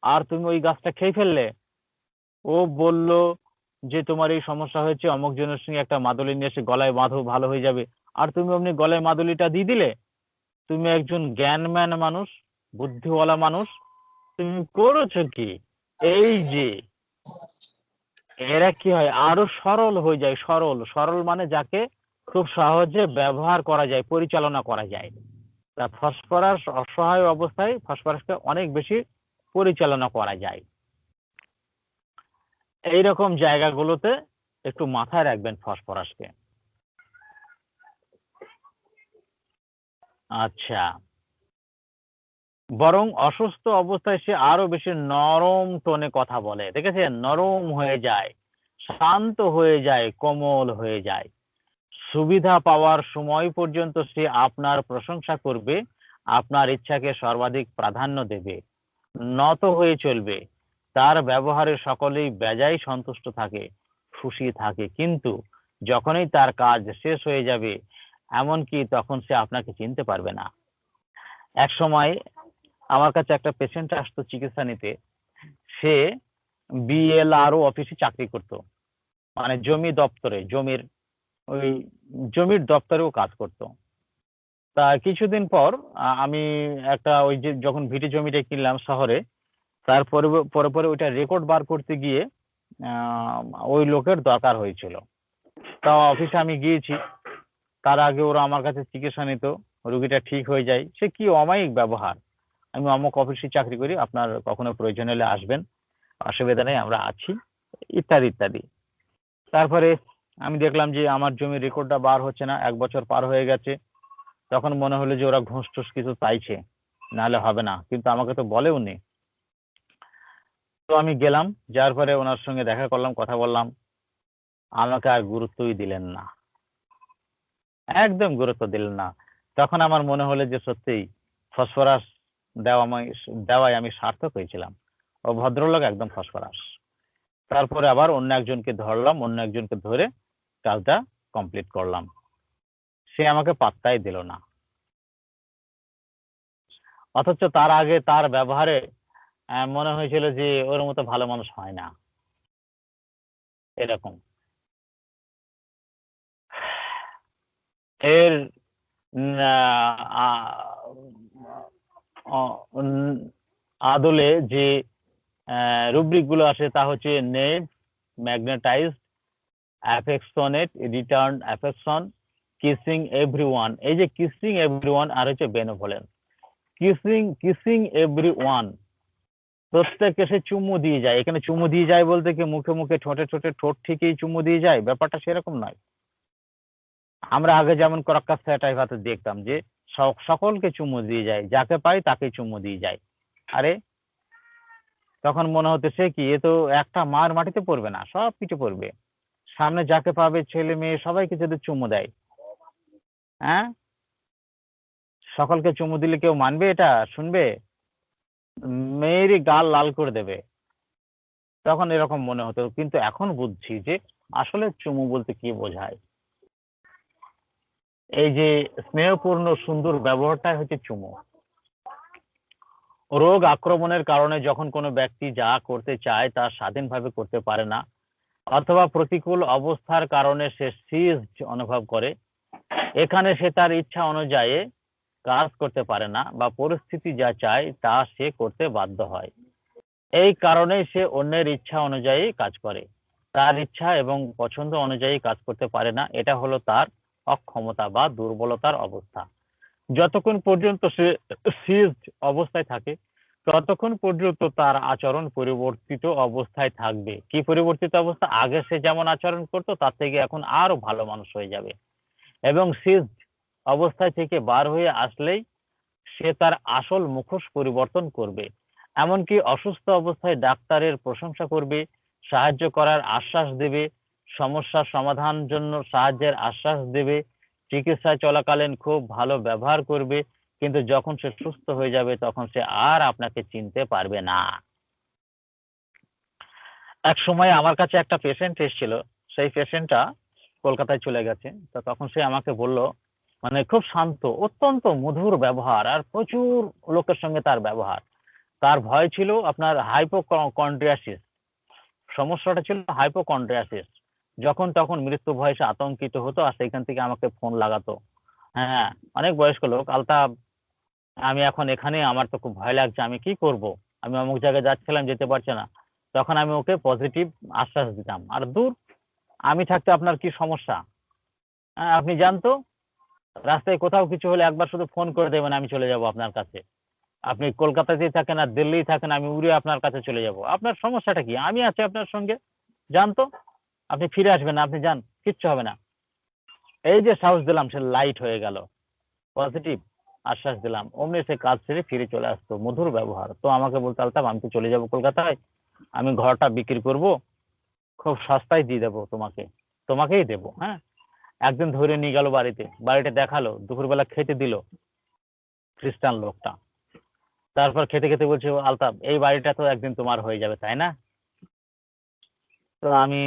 আর তুমি ওই গাছটা খেয়ে ফেললে। ও বলল যে তোমার এই সমস্যা হয়েছে, অমুক জনের সঙ্গে একটা মাদুলি নিয়ে এসে গলায় বাঁধো, ভালো হয়ে যাবে। আর তুমি অমনি গলায় মাদুলিটা দিয়ে দিলে। তুমি একজন জ্ঞানম্যান মানুষ, বুদ্ধিওয়ালা মানুষ, তুমি করেছো কি? এই যে এরা কি হয়, আরো সরল হয়ে যায়। সরল সরল মানে যাকে খুব সহজে ব্যবহার করা যায়, পরিচালনা করা যায়। তা ফসফরাস অসহায় অবস্থায় ফসফরাসকে অনেক বেশি পরিচালনা করা যায়। এইরকম জায়গাগুলোতে একটু মাথায় রাখবেন ফসফরাসকে। আচ্ছা, বরং অসুস্থ অবস্থায় সে আরো বেশি নরম টোনে কথা বলে, দেখেছেন? নরম হয়ে যায়, শান্ত হয়ে যায়, কোমল হয়ে যায়। সুবিধা পাওয়ার সময় পর্যন্ত সে আপনার প্রশংসা করবে, আপনার ইচ্ছাকে সর্বাধিক প্রাধান্য দেবে, নত হয়ে চলবে। তার ব্যবহারে সকলেই বেজায় সন্তুষ্ট থাকে, খুশি থাকে। কিন্তু যখনই তার কাজ শেষ হয়ে যাবে, এমনকি তখন সে আপনাকে চিনতে পারবে না। এক সময় আমার কাছে একটা পেশেন্ট আসতো চিকিৎসা নিতে। সে বিএলআরও অফিসে চাকরি করতো, মানে জমি দপ্তরে, ওই জমির দপ্তরেও কাজ করতো। তা কিছুদিন পর আমি একটা ওই যে যখন ভিটে জমিটা কিনলাম শহরে, তারপরে পরে পরে ওইটা রেকর্ড বার করতে গিয়ে আহ, ওই লোকের দরকার হয়েছিল। তা অফিসে আমি গিয়েছি। তার আগে ওরা আমার কাছে চিকিৎসা নিত, রুগীটা ঠিক হয়ে যায়। সে কি অমায়িক ব্যবহার! আমি অমুক অফিসে চাকরি করি, আপনার কখনো প্রয়োজন হলে আসবেন, অসুবিধা নেই, আমরা আছি, ইত্যাদি ইত্যাদি। তারপরে আমি দেখলাম যে আমার জমির রেকর্ডটা বার হচ্ছে না, 1 বছর পার হয়ে গেছে। তখন মনে হলো যে ওরা ঘুষ টুস কিছু চাইছে, নাহলে হবে না, কিন্তু আমাকে তো বলেও নি। তো আমি গেলাম, যার পরে ওনার সঙ্গে দেখা করলাম, কথা বললাম। আমাকে আর গুরুত্বই দিলেন না, একদম গুরুত্ব দিলেন না। তখন আমার মনে হলো যে সত্যিই ফসফরাস দেওয়ায় আমি সার্থক হয়েছিলাম। ও ভদ্রলোক একদম ফসফরাস। তারপরে আবার অন্য একজনকে ধরলাম, অন্য একজনকে ধরে কাজটা কমপ্লিট করলাম। সে আমাকে পাত্তাই দিল না। অথচ তার আগে তার ব্যবহারে মনে হয়েছিল যে ওর মতো ভালো মানুষ হয় না, এরকম। এর আদলে যে রুব্রিক গুলো আসে তা হচ্ছে নেভ, magnetised, affectionate, return affection, kissing everyone. এই যে কিসিং এভরিওয়ান আর হচ্ছে বেনেভোলেন্স। কিসিং এভরিওয়ান, প্রত্যেককে সে চুমু দিয়ে যায়। এখানে চুমু দিয়ে যায় বলতে কি মুখে মুখে, ঠোঁটে ঠোঁটে, ঠোঁট থেকেই চুমু দিয়ে যায়, ব্যাপারটা সেরকম নয়। আমরা আগে যেমন করাক্কাস টাইভাতে দেখতাম যে সকলকে চুমু দিয়ে যায়, যাকে পায় তাকে চুমু দিয়ে যায়। আরে তখন মনে হতো সে কি, এ তো একটা মার মাটিতে পড়বে না, সব কিছু পড়বে। সামনে যাকে পাবে, ছেলে মেয়ে সবাইকে যদি চুমু দেয়, হ্যাঁ, সকলকে চুমু দিলে কেউ মানবে? এটা শুনবে? মেয়েরই গাল লাল করে দেবে। তখন এরকম মনে হতো, কিন্তু এখন বুঝছি যে আসলে চুমু বলতে কি বোঝায়। এই যে স্নেহপূর্ণ সুন্দর ব্যবহারটাই হচ্ছে চুমু। রোগ আক্রমণের কারণে যখন কোনো ব্যক্তি যা করতে চায় তা স্বাধীনভাবে করতে পারে না, অথবা প্রতিকূল অবস্থার কারণে সে সিজড অনুভব করে, এখানে সে তার ইচ্ছা অনুযায়ী কাজ করতে পারে না, বা পরিস্থিতি যা চায় তা সে করতে বাধ্য হয়। এই কারণেই সে অন্যের ইচ্ছা অনুযায়ী কাজ করে, তার ইচ্ছা এবং পছন্দ অনুযায়ী কাজ করতে পারে না। এটা হলো তার অক্ষমতা বা দুর্বলতার অবস্থা। যতক্ষণ পর্যন্ত সে সিজড অবস্থায় থাকে, ততক্ষণ পর্যন্ত তার আচরণ পরিবর্তিত অবস্থায় থাকবে। কি পরিবর্তিত অবস্থা? আগে সে যেমন আচরণ করতো তার থেকে এখন আরো ভালো মানুষ হয়ে যাবে। এবং সিজড অবস্থায় থেকে বার হয়ে আসলেই সে তার আসল মুখোশ পরিবর্তন করবে। এমনকি অসুস্থ অবস্থায় ডাক্তারের প্রশংসা করবে, সাহায্য করার আশ্বাস দেবে, সমস্যার সমাধান জন্য সাহায্যের আশ্বাস দেবে, চিকিৎসা চলাকালীন খুব ভালো ব্যবহার করবে। কিন্তু যখন সে সুস্থ হয়ে যাবে তখন সে আর আপনাকে চিনতে পারবে না। এক সময় আমার কাছে একটা পেশেন্ট এসেছিল। সেই পেশেন্টটা কলকাতায় চলে গেছে। তো তখন সে আমাকে বলল মানে খুব শান্ত, অত্যন্ত মধুর ব্যবহার, আর প্রচুর লোকের সঙ্গে তার ব্যবহার। তার ভয় ছিল আপনার হাইপোকন্ড্রিয়াসিস, সমস্যাটা ছিল হাইপোকন্ড্রিয়াসিস। যখন তখন মৃত্যু ভয়ে সে আতঙ্কিত হতো, আর সেখান থেকে আমাকে ফোন লাগাতো। হ্যাঁ, অনেক বয়স্ক লোক, আলতাফ আমি এখন এখানে, আমার তো খুব ভয় লাগছে, আমি কি করব, আমি অমুক জায়গায় যাচ্ছিলাম, যেতে পারছে না। তখন আমি ওকে পজিটিভ আশ্বাস দিতাম, আর দূর, আমি থাকতে আপনার কি সমস্যা, হ্যাঁ আপনি জানতো, রাস্তায় কোথাও কিছু হলে একবার শুধু ফোন করে দেবেন, আমি চলে যাব আপনার কাছে। আপনি কলকাতাতেই থাকেন আর দিল্লি থাকেন, আমি উড়ে আপনার কাছে চলে যাব, আপনার সমস্যাটা কি, আমি আছি আপনার সঙ্গে, জানতো, আপনি ফিরে আসবেন না, আপনি যান, কিচ্ছু হবে না। এই যে সাহস দিলাম, সে লাইট হয়ে গেল, পজিটিভ আশ্বাস দিলাম, অমনি সে কাজ ছেড়ে ফিরে চলে আসতো, মধুর ব্যবহার। তো আমাকে বলতে, আলতাফ আমি তো চলে যাব কলকাতায়, আমি ঘরটা বিক্রি করব, খুব সস্তায় দিয়ে দেবো তোমাকে, তোমাকেই দেবো। হ্যাঁ, একদিন ধরে নিয়ে গেল বাড়িতে, বাড়িটা দেখালো, দুপুরবেলা খেতে দিল খ্রিস্টান লোকটা। তারপর খেতে খেতে বলছে, "ও আলতাফ, এই বাড়িটা তো একদিন তোমার হয়ে যাবে, তাই না?" তো আমি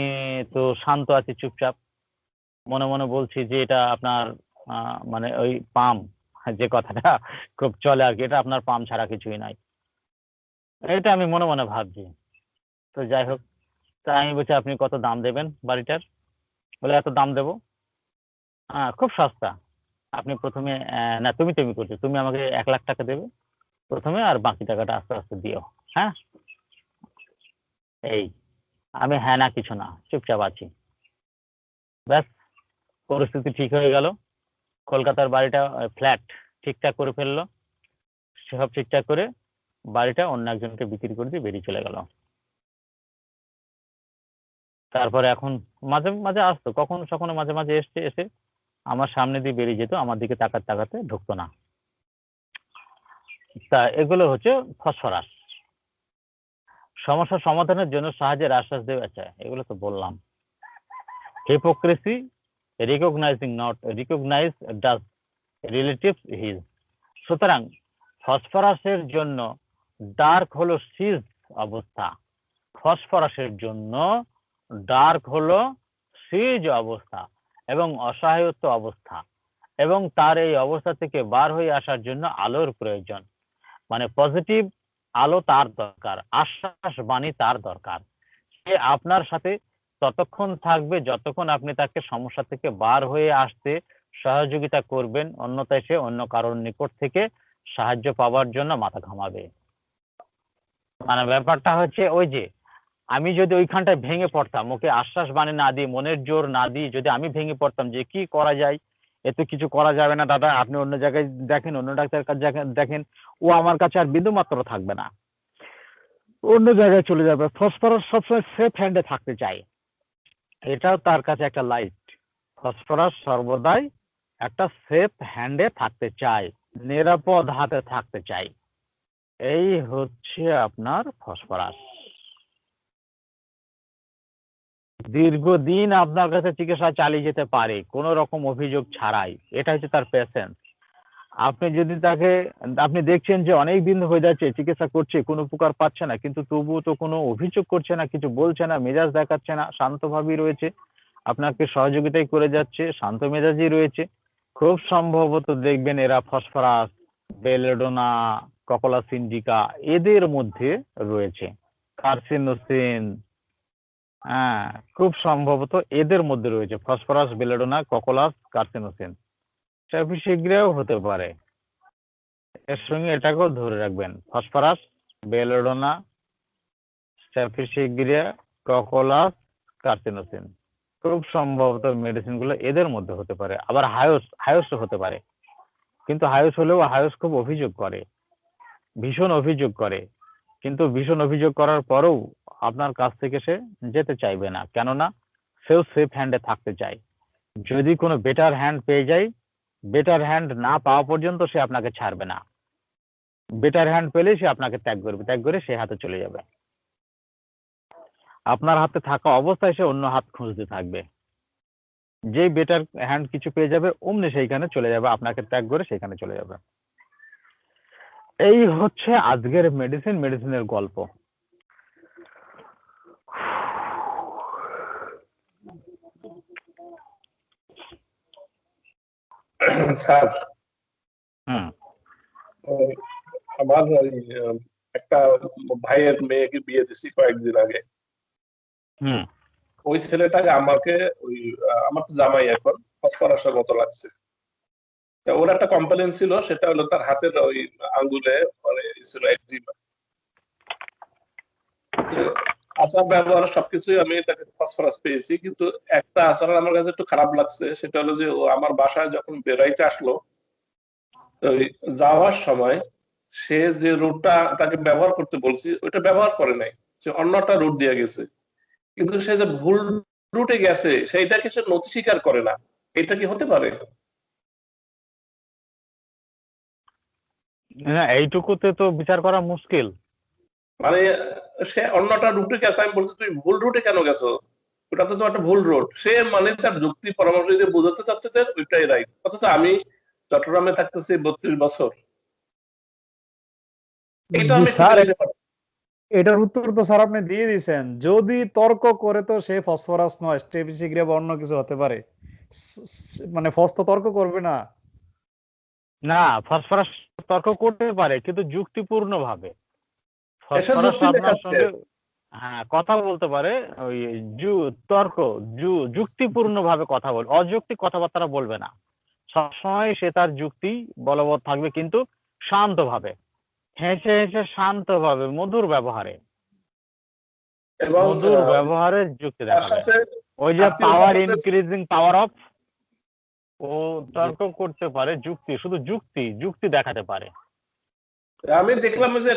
তো শান্ত আছি, চুপচাপ, মনে মনে বলছি যে এটা আপনার মানে ওই পাম, যে কথাটা খুব চলে আর কি, এটা আপনার পাম ছাড়া কিছুই নাই, এটা আমি মনে মনে ভাবছি। তো যাই হোক, তা আমি বলছি, আপনি কত দাম দেবেন বাড়িটার? বলে, এত দাম দেবো। হ্যাঁ, খুব সস্তা, আপনি প্রথমে না, তুমি তুমি করছো, তুমি আমাকে 1 লাখ টাকা দেবে প্রথমে, আর বাকি টাকাটা আস্তে আস্তে দিও। হ্যাঁ, এই আমি হ্যাঁ না কিছু না, চুপচাপ আছি। ব্যাস, পরিস্থিতি ঠিক হয়ে গেল, কলকাতার বাড়িটা, ফ্ল্যাট ঠিকঠাক করে ফেললো, সব ঠিকঠাক করে বাড়িটা অন্য একজনকে বিক্রি করে দিয়ে বেরিয়ে চলে গেল। তারপরে এখন মাঝে মাঝে আসতো, কখনো সখনো মাঝে মাঝে এসে আমার সামনে দিয়ে বেরিয়ে যেত, আমার দিকে তাকাতে তাকাতে ঢুকতো না। তা এগুলো হচ্ছে ফসফরাস, সমস্যা সমাধানের জন্য সাহায্যের আশ্বাস দেওয়া যায়, এগুলো তো বললাম। Hypocrisy, recognize does relatives his. সুতরাং ফসফরাসের জন্য ডার্ক হলো সিজ অবস্থা, ফসফরাসের জন্য ডার্ক হলো সিজ অবস্থা এবং অসহায়ত্ব অবস্থা, এবং তার এই অবস্থা থেকে বার হয়ে আসার জন্য আলোর প্রয়োজন। মানে পজিটিভ আলো তার দরকার, আশ্বাস বাণী তার দরকার। সে আপনার সাথে ততক্ষণ থাকবে যতক্ষণ আপনি তাকে সমস্যা থেকে বার হয়ে আসতে সহযোগিতা করবেন, অন্যথায় সে অন্য কারোর নিকট থেকে সাহায্য পাওয়ার জন্য মাথা ঘামাবে। মানে ব্যাপারটা হচ্ছে ওই যে, আমি যদি ওইখানটায় ভেঙে পড়তাম, ওকে আশ্বাস বাণী না দিয়ে, মনের জোর না দিয়ে যদি আমি ভেঙে পড়তাম যে কি করা যায়, এতে কিছু করা যাবে না দাদা, আপনি অন্য জায়গায় দেখেন, অন্য ডাক্তারের কাছে দেখেন, ও আমার কাছে আর বিন্দু মাত্র থাকবে না, অন্য জায়গায় চলে যাবে। ফসফরাস সবসময় সেফ হ্যান্ডে থাকতে চায়, এটাও তার কাছে একটা লাইট। ফসফরাস সর্বদাই একটা সেফ হ্যান্ডে থাকতে চায়, নিরাপদ হাতে থাকতে চায়। এই হচ্ছে আপনার ফসফরাস। দীর্ঘদিন আপনার কাছে চিকিৎসা চালিয়ে যেতে পারে কোনো রকম অভিযোগ ছাড়াই, এটা হচ্ছে তার পেশেন্স। আপনি যদি তাকে, আপনি দেখছেন যে অনেক দিন হয়ে যাচ্ছে চিকিৎসা করছে, কোনো উপকার পাচ্ছে না, কিন্তু তবুও তো কোনো অভিযোগ করছে না, কিছু বলছে না, মেজাজ দেখাচ্ছে না, শান্তভাবেই রয়েছে, আপনাকে সহযোগিতাই করে যাচ্ছে, শান্ত মেজাজই রয়েছে, খুব সম্ভবত দেখবেন এরা ফসফরাস, বেলেডোনা, ককলাস ইন্ডিকা এদের মধ্যে রয়েছে, কার্সিনোসিন। হ্যাঁ, খুব সম্ভবত এদের মধ্যে রয়েছে ফসফরাস, বেলেডোনা, ককলাস, কার্সিনোসিন। ট্রাফিসিগ্রিয়াও হতে পারে, এর সঙ্গে এটাকেও ধরে রাখবেন, ফসফরাস, বেলেডোনা, ট্রাফিসিগ্রিয়া, ককলাস, কার্সিনোসিন। খুব সম্ভবত মেডিসিন গুলো এদের মধ্যে হতে পারে। আবার হায়োসও হতে পারে, কিন্তু হায়োস হলেও হায়োস খুব অভিযোগ করে, ভীষণ অভিযোগ করে, কিন্তু ভীষণ অভিযোগ করার পরেও আপনার কাছ থেকে সে যেতে চাইবে না, কেননা সেও সেফ হ্যান্ডে থাকতে চায়। যদি কোনো বেটার হ্যান্ড পেয়ে যায়, বেটার হ্যান্ড না পাওয়া পর্যন্ত সে আপনাকে ছাড়বে না, বেটার হ্যান্ড পেলে সে আপনাকে ত্যাগ করবে, ত্যাগ করে সে হাতে চলে যাবে, আপনার হাতে থাকা অবস্থায় সে অন্য হাত খুঁজতে থাকবে। যেই বেটার হ্যান্ড কিছু পেয়ে যাবে, অমনি সেইখানে চলে যাবে, আপনাকে ত্যাগ করে সেখানে চলে যাবে। এই হচ্ছে আজকের মেডিসিনের গল্প। স্যার হুম ওই আমার একটা ভাইয়ের মেয়েকে বিয়ে দিছি কয়েকদিন আগে। হুম ওই ছেলেটাকে আমাকে ওই আমার তো জামাই এখন ফসফরাসের মতো লাগছে। তা ওর একটা কমপ্লেন ছিল, সেটা হলো তার হাতের ওই আঙ্গুলে মানে ছিল একজিমা। আচার ব্যবহার সবকিছুই আমি তাকে ফসফরাস পেয়েছি, কিন্তু একটা আচার আমার কাছে একটু খারাপ লাগছে, সেটা হলো যে ও আমার বাসায় যখন বেড়াইতে আসলো, ওই যাওয়ার সময় সে যে রুটটা তাকে ব্যবহার করতে বলছি ওইটা ব্যবহার করে নাই, সে অন্যটা রুট দিয়ে গেছে। কিন্তু সে যে ভুল রুটে গেছে সেইটাকে সে নথি স্বীকার করে না। এটা কি হতে পারে? না, এইটুকুতে তো বিচার করা মুশকিল। মানে সে অন্যটা রুটে গেছে, আমি বলছি তুই ভুল রুটে কেন গেছো, ওটা তো একটা ভুল রুট। সে মানে তার যুক্তি পরামর্শ দিয়ে বোঝাতে চাচ্ছে যে ওইটাই রাইট, অথচ আমি চট্টগ্রামে থাকতেছি 32 বছর, এটা জি আমি ঠিক স্যার, নিতে পারি। এটার উত্তর তো স্যার আপনি দিয়ে দিয়েছেন। যদি তর্ক করে তো সে ফসফরাস নয়, স্টেপিসিগ্রে বা অন্য কিছু হতে পারে। মানে ফস তো তর্ক করবে না। না, ফসফরাস তর্ক করতে পারে কিন্তু যুক্তিপূর্ণ ভাবে। এসব ফসফরাস যুক্তি আপনার দেখাচ্ছে। সঙ্গে হ্যাঁ কথা বলতে পারে, ওই তর্ক যুক্তিপূর্ণ ভাবে কথা বলবে, অযৌক্তিক কথাবার্তা বলবে না। সবসময় সে তার যুক্তি বলবৎ থাকবে, কিন্তু শান্ত ভাবে, হেসে হেসে শান্ত ভাবে, মধুর ব্যবহারে, এবং মধুর ব্যবহারের যুক্তি তার দেখাবে। সাথে ওই যে আত্মীয় পাওয়ার স্বজনদের ইনক্রিজিং পাওয়ার অফ, ও তর্ক করতে পারে, যুক্তি শুধু যুক্তি দেখাতে পারে। আমি দেখলাম যে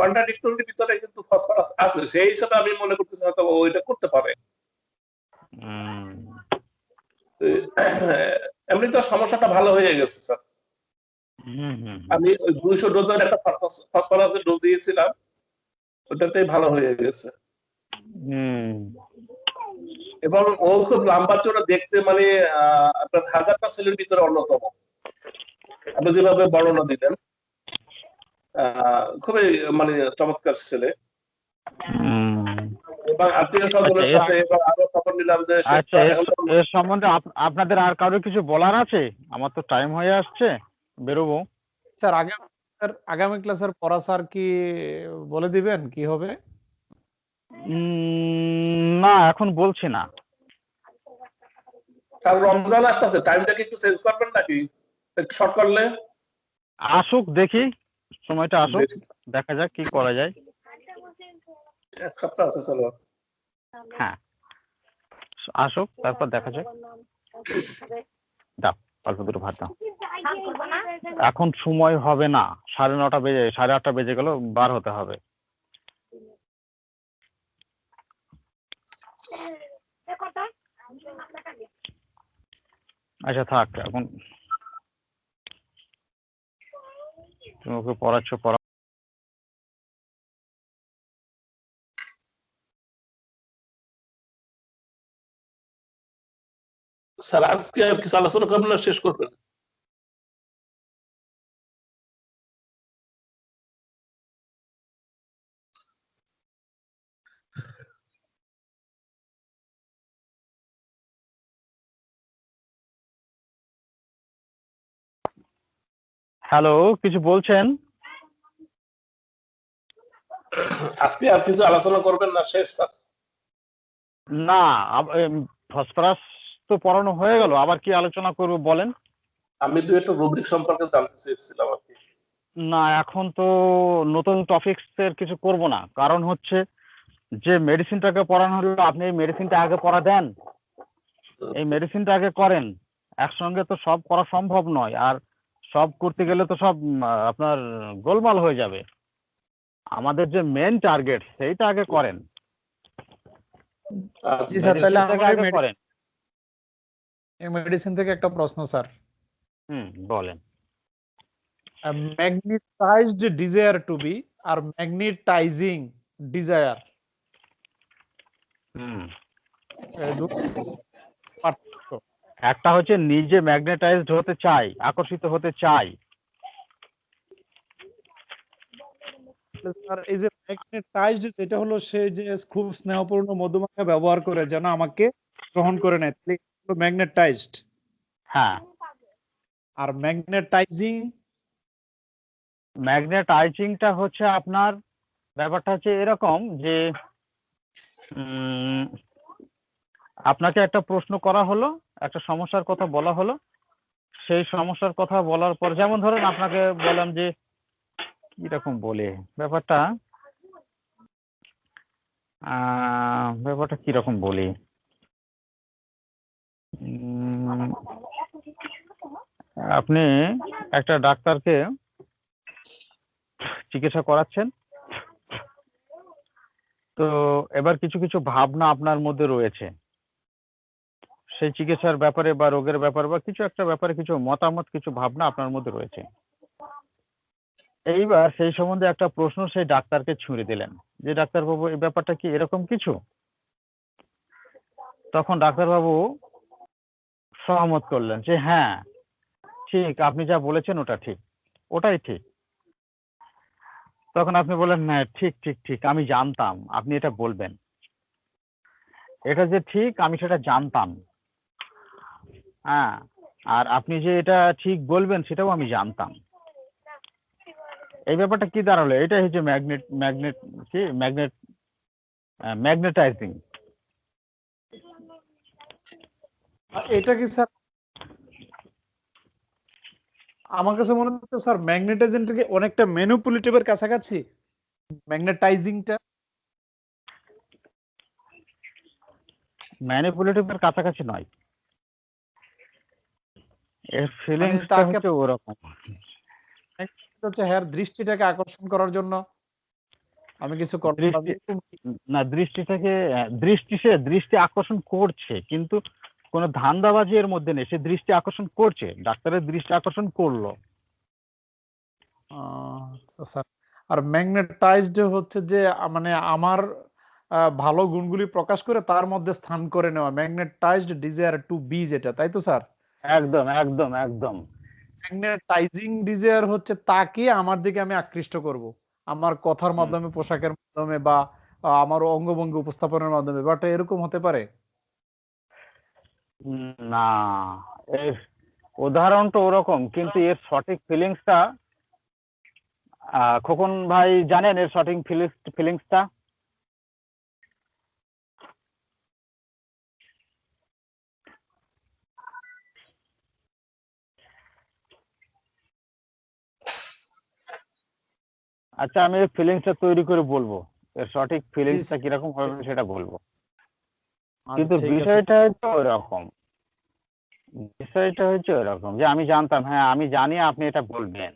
কন্ট্রাডিক্টরির ভিতরে কিন্তু ফসফরাস আছে, সেই হিসাবে আমি মনে করতেছি হয়তো ও এটা করতে পারে। উম, এমনি তো সমস্যাটা ভালো হয়ে গেছে স্যার। হুম হুম আমি ওই 200 ডোজের একটা ফসফরাসের ডোজ দিয়েছিলাম, ওটাতেই ভালো হয়ে গেছে। হুম এবং ও খুব লম্বা চওড়া দেখতে, মানে আপনার 1000টা ছেলের ভিতরে অন্যতম, আপনি যেভাবে বর্ণনা দিলেন। খুবই মানে চমৎকার ছেলে। হুম। এবং আত্মীয় আচ্ছা স্বজনের সাথে এবার আরো খবর নিলাম যে সে আচ্ছা, এখন তো এর সম্বন্ধে আপনাদের আর কারো কিছু বলার আছে? আমার তো টাইম হয়ে আসছে, বেরোবো। স্যার আগামী ক্লাসের পড়া স্যার কি বলে দিবেন কি হবে? না, এখন বলছি না। স্যার রমজান আসতেছে, টাইমটা কি একটু চেঞ্জ করবেন নাকি, একটু শর্ট করলে? আসুক, দেখি সময়টা আসুক, বেশ, দেখা যাক কি করা যায়। এক সপ্তাহ আছে, চলো। হ্যাঁ, আসুক, তারপর দেখা যাক। দাও, অল্প দুটো ভাত দাও। এখন সময় হবে না, 9:30 বেজে 8:30 বেজে গেল, বার হতে হবে। আচ্ছা থাক, এখন তুমি ওকে পড়াচ্ছ, পড়া। স্যার আজকে আর কিছু আলোচনা করবেন না, শেষ করবেন? হ্যালো, কিছু বলছেন? আজকে আর কিছু আলোচনা করবেন না, শেষ স্যার? না, ফসফরাস তো পড়ানো হয়ে গেল, আবার কি আলোচনা করব বলেন? আমি তো একটু রুব্রিক সম্পর্কে জানতে চেয়েছিলাম আর কি। না, এখন তো নতুন টপিকস এর কিছু করব না, কারণ হচ্ছে যে মেডিসিনটাকে পড়ানো হলো, আপনি এই মেডিসিনটা আগে পড়া দেন, এই মেডিসিনটা আগে করেন। একসঙ্গে তো সব করা সম্ভব নয়, আর সব করতে গেলে তো সব আপনার গোলমাল হয়ে যাবে। আমাদের যে মেন টার্গেট সেইটা আগে করেন, জি স্যার, তাহলে মেডিসিনটাকে আমার আগে করেন। এই মেডিসিন থেকে একটা প্রশ্ন স্যার। বলেন। ম্যাগনেটাইজড ডিজায়ার টু বি আর ম্যাগনেটাইজিং ডিজায়ার, পার্থক্য? একটা হচ্ছে নিজে ম্যাগনেটাইজড হতে চাই, আকর্ষিত হতে চাই। স্যার এই যে ম্যাগনেটাইজড, এটা হলো সে যে খুব স্নেহপূর্ণ মধুমাখা ব্যবহার করে যেন আমাকে গ্রহণ করে নেয়, তাহলে ম্যাগনেটাইজড। হ্যাঁ, আর ম্যাগনেটাইজিং? ম্যাগনেটাইজিংটা হচ্ছে আপনার ব্যাপারটা হচ্ছে এরকম যে আপনাকে একটা প্রশ্ন করা হলো, একটা সমস্যার কথা বলা হলো, সেই সমস্যার কথা বলার পর যেমন ধরেন আপনাকে বললাম যে কিরকম বলে ব্যাপারটা ব্যাপারটা কিরকম বলি, আপনি একটা ডাক্তারকে চিকিৎসা করাচ্ছেন, তো এবার কিছু কিছু ভাবনা আপনার মধ্যে রয়েছে সেই চিকিৎসার ব্যাপারে বা রোগের ব্যাপারে বা কিছু একটা ব্যাপারে কিছু মতামত, কিছু ভাবনা আপনার মধ্যে রয়েছে। এইবার সেই সম্বন্ধে একটা প্রশ্ন সেই ডাক্তারকে ছুঁড়ে দিলেন যে ডাক্তারবাবু এই ব্যাপারটা কি এরকম কিছু? তখন ডাক্তারবাবু সহমত করলেন যে হ্যাঁ ঠিক, আপনি যা বলেছেন ওটা ঠিক, ওটাই ঠিক। তখন আপনি বললেন হ্যাঁ ঠিক ঠিক ঠিক, আমি জানতাম আপনি এটা বলবেন, এটা যে ঠিক আমি সেটা জানতাম। হ্যাঁ, আর আপনি যে এটা ঠিক বলবেন সেটাও আমি জানতাম। এই ব্যাপারটা কি দাঁড়ালো? এটাই হচ্ছে ম্যাগনেটাইজিং। এটা কি স্যার, আমার কাছে মনে হচ্ছে স্যার ম্যাগনেটাইজিংটাকে অনেকটা ম্যানিপুলেটিভের কাছাকাছি ম্যাগনেটাইজিংটা। ম্যানিপুলেটিভের কাছাকাছি নয়, এর মানে ফিলিংসটা তাকে হচ্ছে ওরকম। হচ্ছে হ্যাঁ দৃষ্টিটাকে আকর্ষণ করার জন্য আমি কিছু করলাম দৃষ্টি এরকম। না, দৃষ্টি আকর্ষণ করছে, কিন্তু কোনো ধান্দাবাজি এর মধ্যে নেই। সে দৃষ্টি আকর্ষণ করছে, ডাক্তারের দৃষ্টি আকর্ষণ করলো। তো স্যার আর ম্যাগনেটাইজড হচ্ছে যে মানে আমার ভালো গুণগুলি প্রকাশ করে তার মধ্যে স্থান করে নেওয়া, ম্যাগনেটাইজড ডিজায়ার টু বি, যেটা তাই তো স্যার? একদম একদম একদম। ম্যাগনেটাইজিং ডিজায়ার হচ্ছে তাকে আমার দিকে আমি আকৃষ্ট করব আমার কথার মাধ্যমে, পোশাকের মাধ্যমে, বা আমার অঙ্গভঙ্গি উপস্থাপনের মাধ্যমে, বাট এরকম হতে পারে না, এর উদাহরণটা ওরকম, কিন্তু এর সঠিক ফিলিংসটা খোকন ভাই জানেন এর সঠিক ফিলিংসটা? আচ্ছা, আমি এই ফিলিংসটা তৈরি করে বলবো, এর সঠিক জি ফিলিংসটা স্যার। কিরকম হবে সেটা বলবো। আচ্ছা কিন্তু ঠিক আছে। বিষয়টা হচ্ছে ওইরকম, বিষয়টা হচ্ছে ওইরকম যে আমি জানতাম, হ্যাঁ আমি জানি আপনি এটা বলবেন।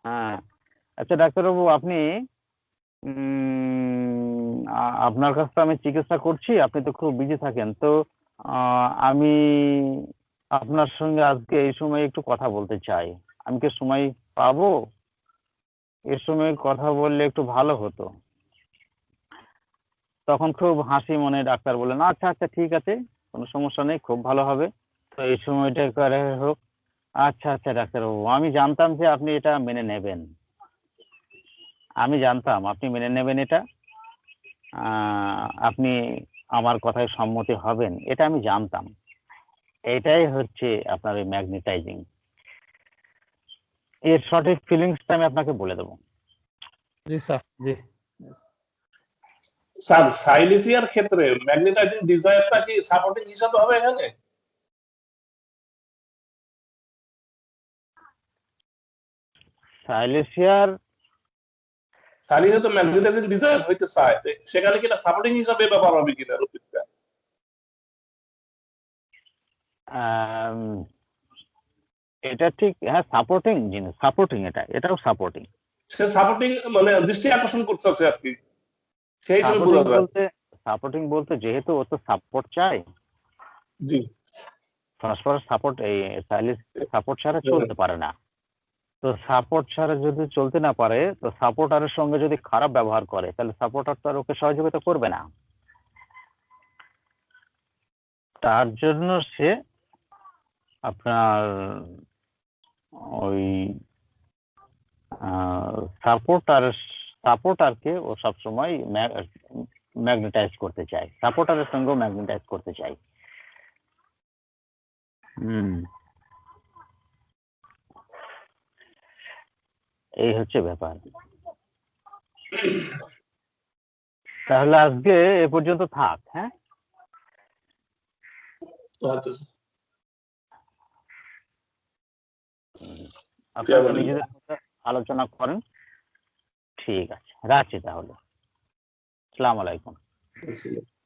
হ্যাঁ, আচ্ছা ডাক্তারবাবু, আপনি আপনার কাছে তো আমি চিকিৎসা করছি, আপনি তো খুব বিজি থাকেন, তো আমি আপনার সঙ্গে আজকে এই সময় একটু কথা বলতে চাই, আমি কি সময় পাবো? এর সময় কথা বললে একটু ভালো হতো। তখন খুব হাসি মনে ডাক্তার বললেন আচ্ছা আচ্ছা ঠিক আছে, কোনো সমস্যা নেই, খুব ভালো হবে, তো এই সময়টা করে হোক। আচ্ছা আচ্ছা ডাক্তারবাবু, আমি জানতাম যে আপনি এটা মেনে নেবেন, আমি জানতাম আপনি মেনে নেবেন এটা, আপনি আমার কথায় সম্মতি হবেন, এটা আমি জানতাম। এটাই হচ্ছে আপনার ওই ম্যাগনেটাইজিং। এর সঠিক ফিলিংসটা আমি আপনাকে বলে দেবো। জি স্যার। জি স্যার, সাইলেসিয়ার ক্ষেত্রে ম্যাগনেটাইজিং ডিজায়ারটা কি সাপোর্টিং হিসাবে হবে এখানে? সাইলেসিয়ার সাইলেসিয়া তো ম্যাগনেটাইজিং ডিজায়ার হইতে চায়, সেখানে কি এটা সাপোর্টিং হিসাবে ব্যবহার হবে কিনা রূপকটা? এটা ঠিক, হ্যাঁ সাপোর্টিং জিনিস, সাপোর্টিং, এটাও সাপোর্টিং। সে সাপোর্টিং মানে দৃষ্টি আকর্ষণ করছে আর কি, সেই হিসেবে সাপোর্টিং বোঝা যায়। বলতে সাপোর্টিং বলতে যেহেতু ও তো সাপোর্ট চায়, জি। ফসফরাস সাপোর্ট, এই সাইলেস সাপোর্ট ছাড়া চলতে পারে না। তো সাপোর্ট ছাড়া যদি চলতে না পারে, তো সাপোর্টারের সঙ্গে যদি খারাপ ব্যবহার করে, তাহলে সাপোর্টার তো আর ওকে সহযোগিতা করবে না। তার জন্য সে আপনার ওই সাপোর্টারকে ও সবসময় ম্যাগনেটাইজ করতে চায়, সাপোর্টারের সঙ্গেও ম্যাগনেটাইজ করতে চায়। হুম। এই হচ্ছে ব্যাপার। তাহলে আজকে এ পর্যন্ত থাক। হ্যাঁ, আচ্ছা, আপনারা কেমন? নিজেদের মধ্যে আলোচনা করেন। ঠিক আছে, রাখছি তাহলে। আসসালামু আলাইকুম। আচ্ছা।